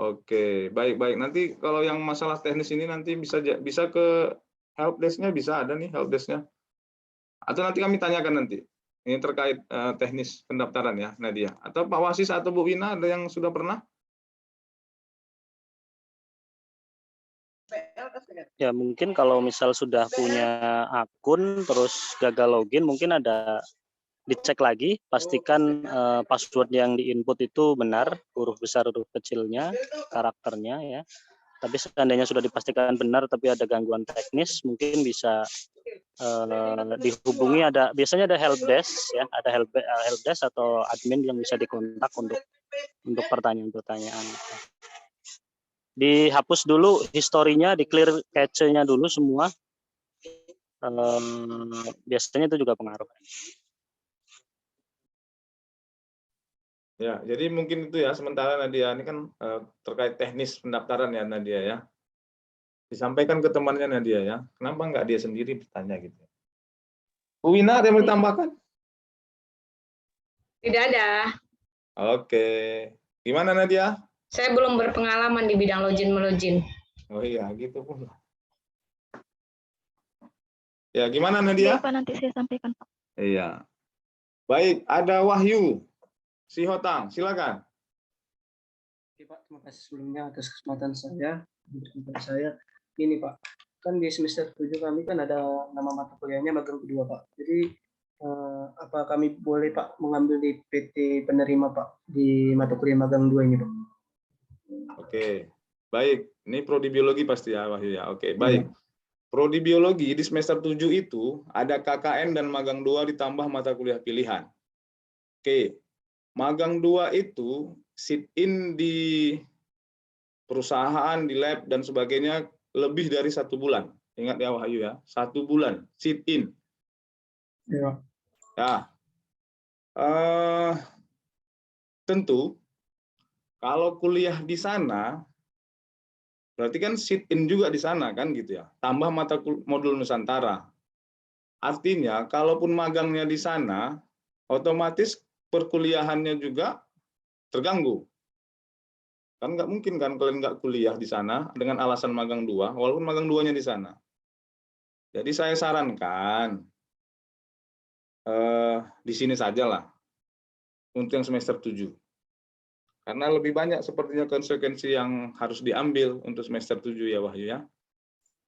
Oke, baik-baik. Nanti kalau yang masalah teknis ini nanti bisa ke helpdesk-nya, bisa ada nih helpdesk-nya. Atau nanti kami tanyakan nanti. Ini terkait teknis pendaftaran ya, Nadia. Atau Pak Wasis atau Bu Wina ada yang sudah pernah? Ya mungkin kalau misal sudah punya akun terus gagal login, mungkin ada dicek lagi, pastikan password yang diinput itu benar, huruf besar, huruf kecilnya, karakternya ya. Tapi seandainya sudah dipastikan benar tapi ada gangguan teknis, mungkin bisa dihubungi, biasanya ada helpdesk ya, ada helpdesk atau admin yang bisa dikontak untuk pertanyaan-pertanyaan. Dihapus dulu historinya, di-clear cache-nya dulu semua. Biasanya itu juga pengaruh. Ya, jadi mungkin itu ya sementara Nadia ini kan terkait teknis pendaftaran ya Nadia ya. Disampaikan ke temannya Nadia ya. Kenapa nggak dia sendiri bertanya gitu? Bu Wina ada yang mau ditambahkan? Tidak ada. Oke. Gimana Nadia? Saya belum berpengalaman di bidang login-melogin. Oh iya, gitu pun. Ya, gimana Nadia? Baik, Pak, nanti saya sampaikan, Pak. Iya. Baik, ada Wahyu Sihotang, silakan. Oke Pak, terima kasih sebelumnya atas kesempatan saya. Ini Pak, kan di semester 7 kami kan ada nama mata kuliahnya magang kedua Pak. Jadi apa kami boleh Pak mengambil di PT penerima Pak di mata kuliah magang 2 ini Pak? Oke, baik. Ini prodi biologi pasti ya Wahyu ya. Oke, baik. Prodi biologi di semester 7 itu ada KKN dan magang 2 ditambah mata kuliah pilihan. Oke, magang 2 itu sit-in di perusahaan, di lab, dan sebagainya lebih dari 1 bulan. Ingat ya Wahyu ya, 1 bulan sit-in. Ya. Ya, tentu kalau kuliah di sana, berarti kan sit-in juga di sana kan gitu ya, tambah mata modul Nusantara. Artinya, kalaupun magangnya di sana, otomatis perkuliahannya juga terganggu. Kan nggak mungkin kan kalian nggak kuliah di sana dengan alasan magang 2, walaupun magang 2-nya di sana. Jadi saya sarankan di sini sajalah untuk yang semester 7. Karena lebih banyak sepertinya konsekuensi yang harus diambil untuk semester 7 ya Wahyu ya.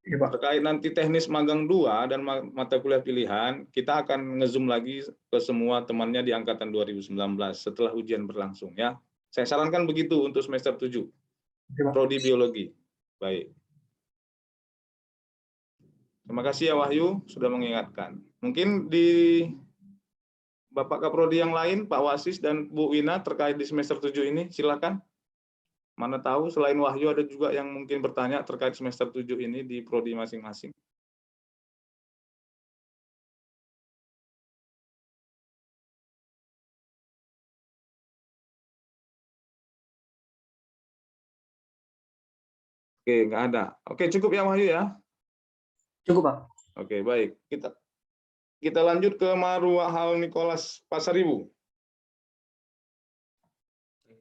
Terkait nanti teknis magang 2 dan mata kuliah pilihan, kita akan nge-zoom lagi ke semua temannya di angkatan 2019 setelah ujian berlangsung ya. Saya sarankan begitu untuk semester 7. Prodi biologi. Baik. Terima kasih ya Wahyu sudah mengingatkan. Mungkin di Bapak Kaprodi yang lain, Pak Wasis dan Bu Wina terkait di semester 7 ini, silakan. Mana tahu selain Wahyu ada juga yang mungkin bertanya terkait semester 7 ini di prodi masing-masing. Oke, nggak ada. Oke, cukup ya Wahyu ya? Cukup Pak. Oke, baik. Kita lanjut ke Marwa Hal Nicholas Pasaribu.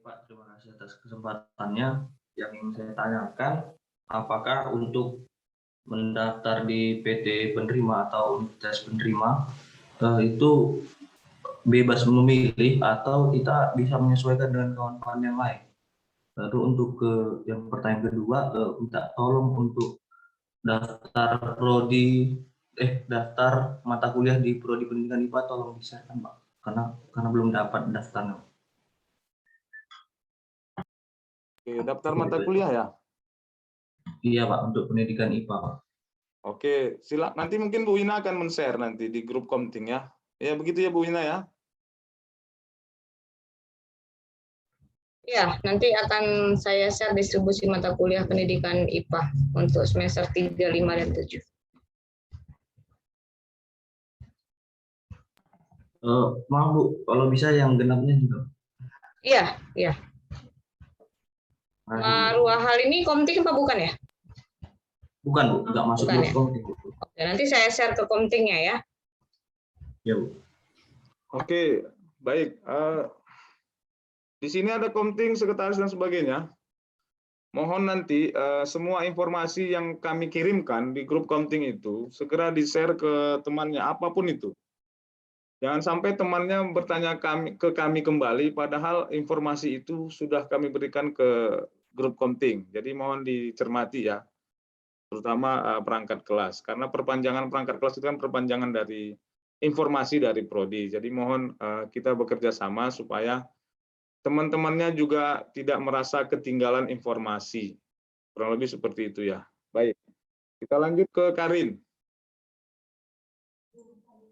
Pak, terima kasih atas kesempatannya. Yang ingin saya tanyakan, apakah untuk mendaftar di PT penerima atau universitas penerima itu bebas memilih atau kita bisa menyesuaikan dengan kawan-kawan yang lain? Lalu untuk yang pertanyaan kedua, minta tolong untuk daftar mata kuliah di prodi pendidikan IPA tolong di-share-kan Pak, karena belum dapat daftarnya. Oke, daftar mata kuliah ya? Iya Pak, untuk pendidikan IPA Pak. Oke, silakan. Nanti mungkin Bu Wina akan men-share nanti di grup Komting ya. Ya, begitu ya Bu Wina ya. Ya, nanti akan saya share distribusi mata kuliah pendidikan IPA untuk semester 3, 5, dan 7. Maaf Bu, kalau bisa yang genapnya juga. Iya, iya. Marwa Hal ini Komting apa bukan ya? Bukan Bu, nggak masuk Bukan, ya? Komting. Oke, nanti saya share ke Komtingnya ya. Ya Bu. Oke, baik. Di sini ada Komting, sekretaris dan sebagainya. Mohon nanti semua informasi yang kami kirimkan di grup Komting itu segera di-share ke temannya, apapun itu. Jangan sampai temannya bertanya ke kami kembali, padahal informasi itu sudah kami berikan ke grup Komting. Jadi mohon dicermati ya, terutama perangkat kelas. Karena perpanjangan perangkat kelas itu kan perpanjangan dari informasi dari prodi. Jadi mohon kita bekerja sama supaya teman-temannya juga tidak merasa ketinggalan informasi. Kurang lebih seperti itu ya. Baik, kita lanjut ke Karin.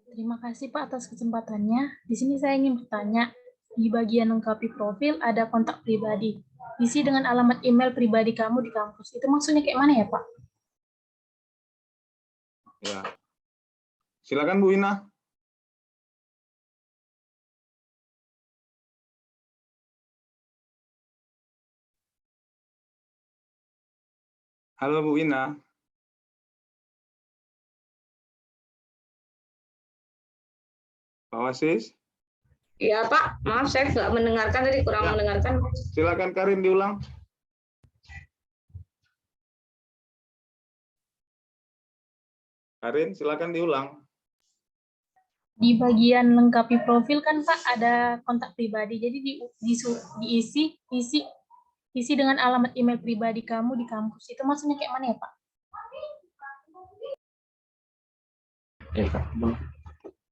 Terima kasih Pak atas kesempatannya. Di sini saya ingin bertanya, di bagian lengkapi profil ada kontak pribadi. Isi dengan alamat email pribadi kamu di kampus. Itu maksudnya kayak mana ya Pak? Ya. Silakan Bu Ina. Halo Bu Ina. Pak Wasis. Ya Pak, maaf saya nggak mendengarkan tadi, kurang Ya. mendengarkan. Silakan Karin diulang. Karin, silakan diulang. Di bagian lengkapi profil kan Pak ada kontak pribadi. Jadi diisi dengan alamat email pribadi kamu di kampus. Itu maksudnya kayak mana ya Pak?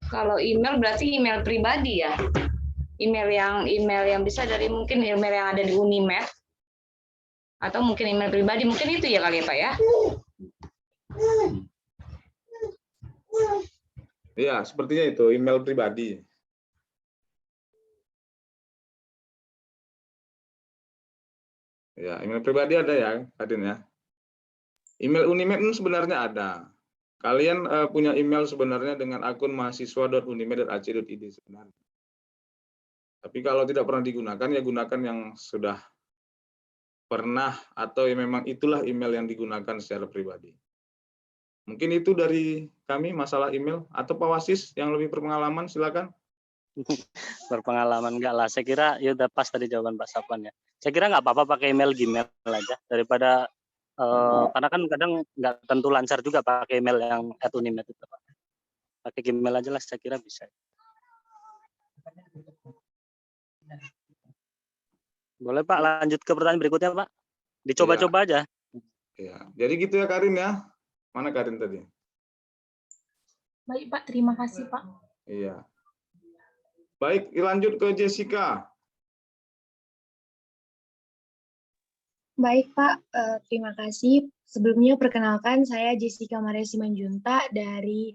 Kalau email berarti email pribadi ya. Email yang bisa dari mungkin email yang ada di Unimed atau mungkin email pribadi, mungkin itu ya kali ya Pak ya. Iya, sepertinya itu email pribadi. Ya, email pribadi ada ya, Karin ya. Email Unimed sebenarnya ada. Kalian punya email sebenarnya dengan akun mahasiswa.unimed.ac.id sebenarnya. Tapi kalau tidak pernah digunakan, ya gunakan yang sudah pernah atau ya memang itulah email yang digunakan secara pribadi. Mungkin itu dari kami masalah email, atau Pak Wasis yang lebih berpengalaman, silakan. Berpengalaman enggak lah. Saya kira ya udah pas tadi jawaban Pak Sapwan ya. Saya kira nggak apa-apa pakai email Gmail aja daripada karena kan kadang nggak tentu lancar juga pakai email yang @unimed itu Pak. Pakai Gmail aja lah, saya kira bisa. Boleh Pak, lanjut ke pertanyaan berikutnya Pak. Dicoba-coba aja. Ya, jadi gitu ya Karin ya. Mana Karin tadi? Baik Pak, terima kasih Pak. Iya. Baik, lanjut ke Jessica. Baik Pak, terima kasih. Sebelumnya perkenalkan saya Jessica Maria Simanjunta dari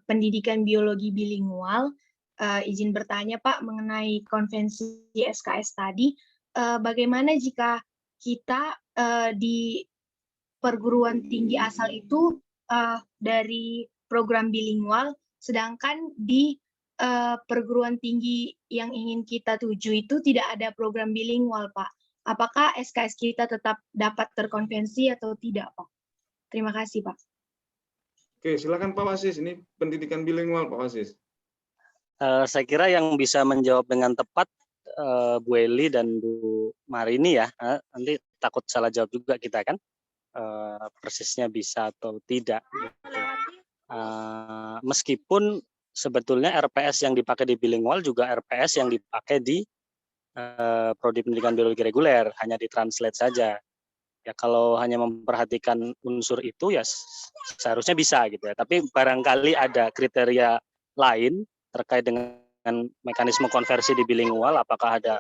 Pendidikan Biologi Bilingual. Izin bertanya Pak mengenai konvensi SKS tadi, bagaimana jika kita di perguruan tinggi asal itu dari program bilingual, sedangkan di perguruan tinggi yang ingin kita tuju itu tidak ada program bilingual Pak. Apakah SKS kita tetap dapat terkonvensi atau tidak, Pak? Terima kasih, Pak. Oke, silakan Pak Wasis. Ini pendidikan bilingual, Pak Wasis. Saya kira yang bisa menjawab dengan tepat Bu Eli dan Bu Marini ya. Nanti takut salah jawab juga kita kan. Persisnya bisa atau tidak. Meskipun sebetulnya RPS yang dipakai di bilingual juga RPS yang dipakai di Prodi Pendidikan Biologi Reguler, hanya ditranslate saja. Ya kalau hanya memperhatikan unsur itu ya seharusnya bisa gitu ya. Tapi barangkali ada kriteria lain terkait dengan mekanisme konversi di bilingual, apakah ada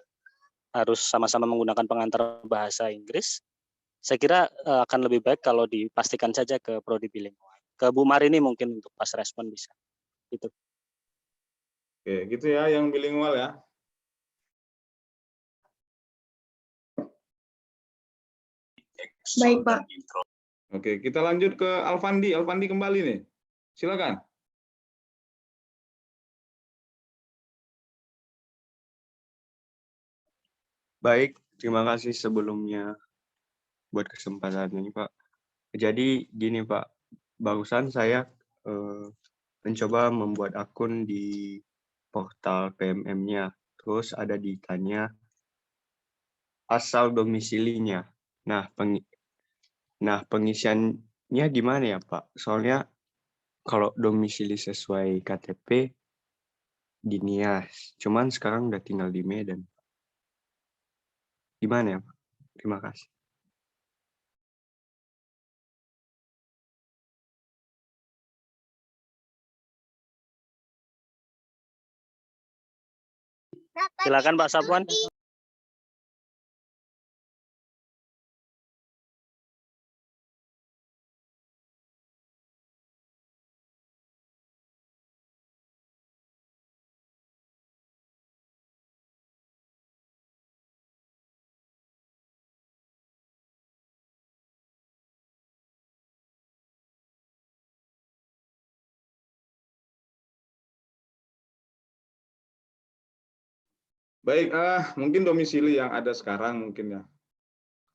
harus sama-sama menggunakan pengantar bahasa Inggris. Saya kira akan lebih baik kalau dipastikan saja ke Prodi bilingual. Ke Bu Marini mungkin untuk pas respon bisa. Gitu. Oke, gitu ya yang bilingual ya. Baik, Pak. Oke, kita lanjut ke Alfandi. Alfandi kembali nih. Silakan. Baik, terima kasih sebelumnya buat kesempatan ini Pak. Jadi gini Pak, barusan saya mencoba membuat akun di portal PMM-nya. Terus ada ditanya asal domisilinya. Nah, pengisiannya gimana ya Pak? Soalnya kalau domisili sesuai KTP di Nias, cuman sekarang udah tinggal di Medan. Gimana ya Pak? Terima kasih. Silakan Pak Sapwan. Baik, mungkin domisili yang ada sekarang mungkin ya.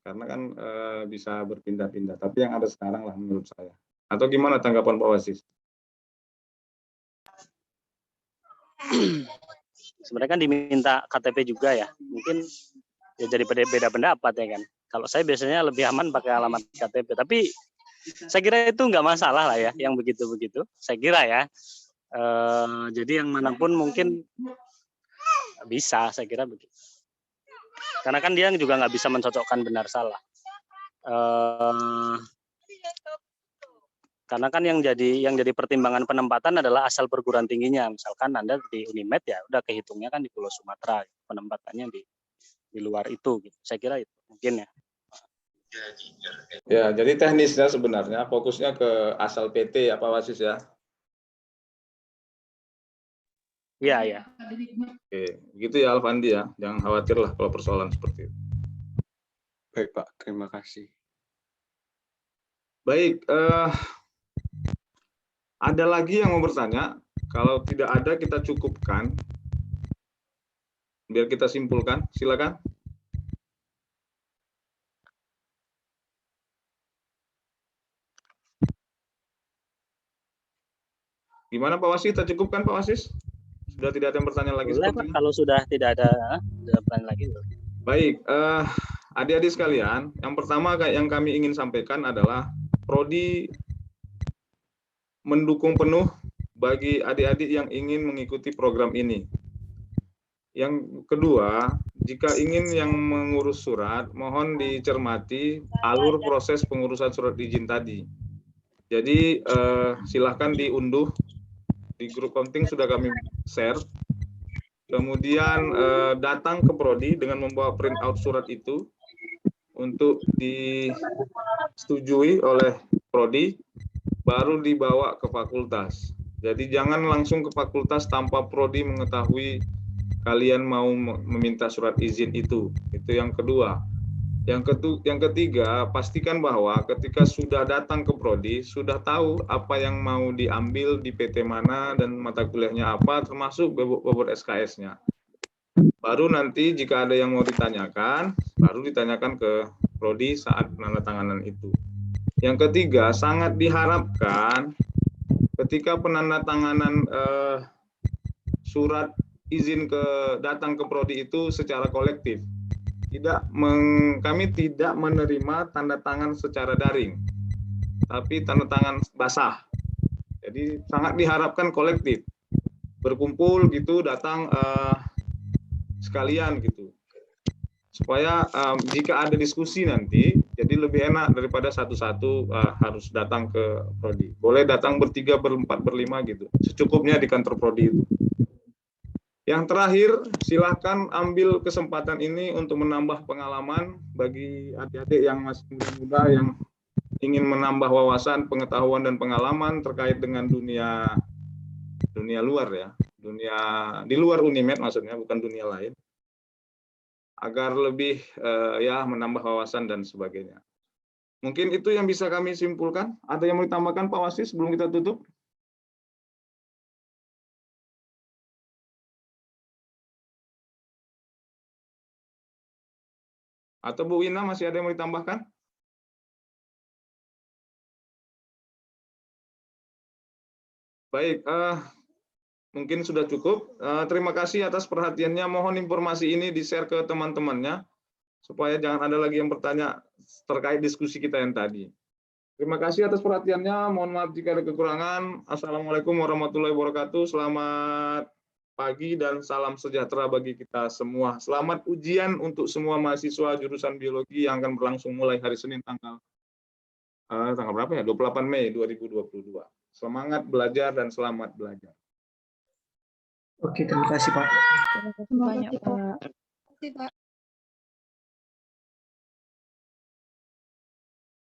karena kan bisa berpindah-pindah. Tapi yang ada sekarang lah menurut saya. Atau gimana tanggapan Pak Wasis? Sebenarnya kan diminta KTP juga ya, mungkin ya jadi beda pendapat ya kan. Kalau saya biasanya lebih aman pakai alamat KTP, tapi saya kira itu nggak masalah lah ya, yang begitu-begitu. Saya kira ya. Jadi yang manapun mungkin bisa, saya kira begitu. Karena kan dia juga nggak bisa mencocokkan benar salah. Karena kan yang jadi pertimbangan penempatan adalah asal perguruan tingginya. Misalkan Anda di Unimed ya udah kehitungnya kan di Pulau Sumatera, penempatannya di luar itu gitu. Saya kira itu mungkin ya. Ya, jadi teknisnya sebenarnya fokusnya ke asal PT ya Pak Wasis ya. Iya, ya. Oke, gitu ya Alfandi ya. Jangan khawatir lah kalau persoalan seperti itu. Baik Pak, terima kasih. Baik, ada lagi yang mau bertanya? Kalau tidak ada kita cukupkan. Biar kita simpulkan, silakan. Gimana Pak Wasis? Kita cukupkan Pak Wasis? Sudah tidak ada yang bertanya lagi? Boleh Pak, kalau sudah tidak ada bertanya lagi. Baik, adik-adik sekalian, yang pertama yang kami ingin sampaikan adalah Prodi mendukung penuh bagi adik-adik yang ingin mengikuti program ini. Yang kedua, jika ingin yang mengurus surat, mohon dicermati alur proses pengurusan surat izin tadi. Jadi silahkan diunduh, di grup konting sudah kami share. Kemudian datang ke Prodi dengan membawa print out surat itu untuk disetujui oleh Prodi, baru dibawa ke fakultas. Jadi jangan langsung ke fakultas tanpa Prodi mengetahui kalian mau meminta surat izin itu. Itu yang kedua. Yang ketiga, pastikan bahwa ketika sudah datang ke Prodi, sudah tahu apa yang mau diambil di PT mana dan mata kuliahnya apa, termasuk bobot SKS-nya. Baru nanti jika ada yang mau ditanyakan, baru ditanyakan ke Prodi saat penandatanganan itu. Yang ketiga, sangat diharapkan ketika penandatanganan surat izin datang ke Prodi itu secara kolektif. Kami tidak menerima tanda tangan secara daring, tapi tanda tangan basah. Jadi sangat diharapkan kolektif, berkumpul gitu, datang sekalian gitu, supaya jika ada diskusi nanti, jadi lebih enak daripada satu-satu harus datang ke Prodi. Boleh datang bertiga, berempat, berlima gitu, secukupnya di kantor Prodi itu. Yang terakhir, silahkan ambil kesempatan ini untuk menambah pengalaman bagi adik-adik yang masih muda-muda yang ingin menambah wawasan, pengetahuan, dan pengalaman terkait dengan dunia luar ya, di luar Unimed maksudnya, bukan dunia lain, agar lebih ya menambah wawasan dan sebagainya. Mungkin itu yang bisa kami simpulkan. Ada yang mau ditambahkan Pak Wasis sebelum kita tutup? Atau Bu Wina masih ada yang mau ditambahkan? Baik, mungkin sudah cukup. Terima kasih atas perhatiannya. Mohon informasi ini di-share ke teman-temannya, supaya jangan ada lagi yang bertanya terkait diskusi kita yang tadi. Terima kasih atas perhatiannya. Mohon maaf jika ada kekurangan. Assalamualaikum warahmatullahi wabarakatuh. Selamat pagi dan salam sejahtera bagi kita semua. Selamat ujian untuk semua mahasiswa jurusan biologi yang akan berlangsung mulai hari Senin tanggal berapa ya? 28 Mei 2022. Semangat belajar dan selamat belajar. Oke, terima kasih Pak. Terima kasih banyak Pak. Terima kasih Pak.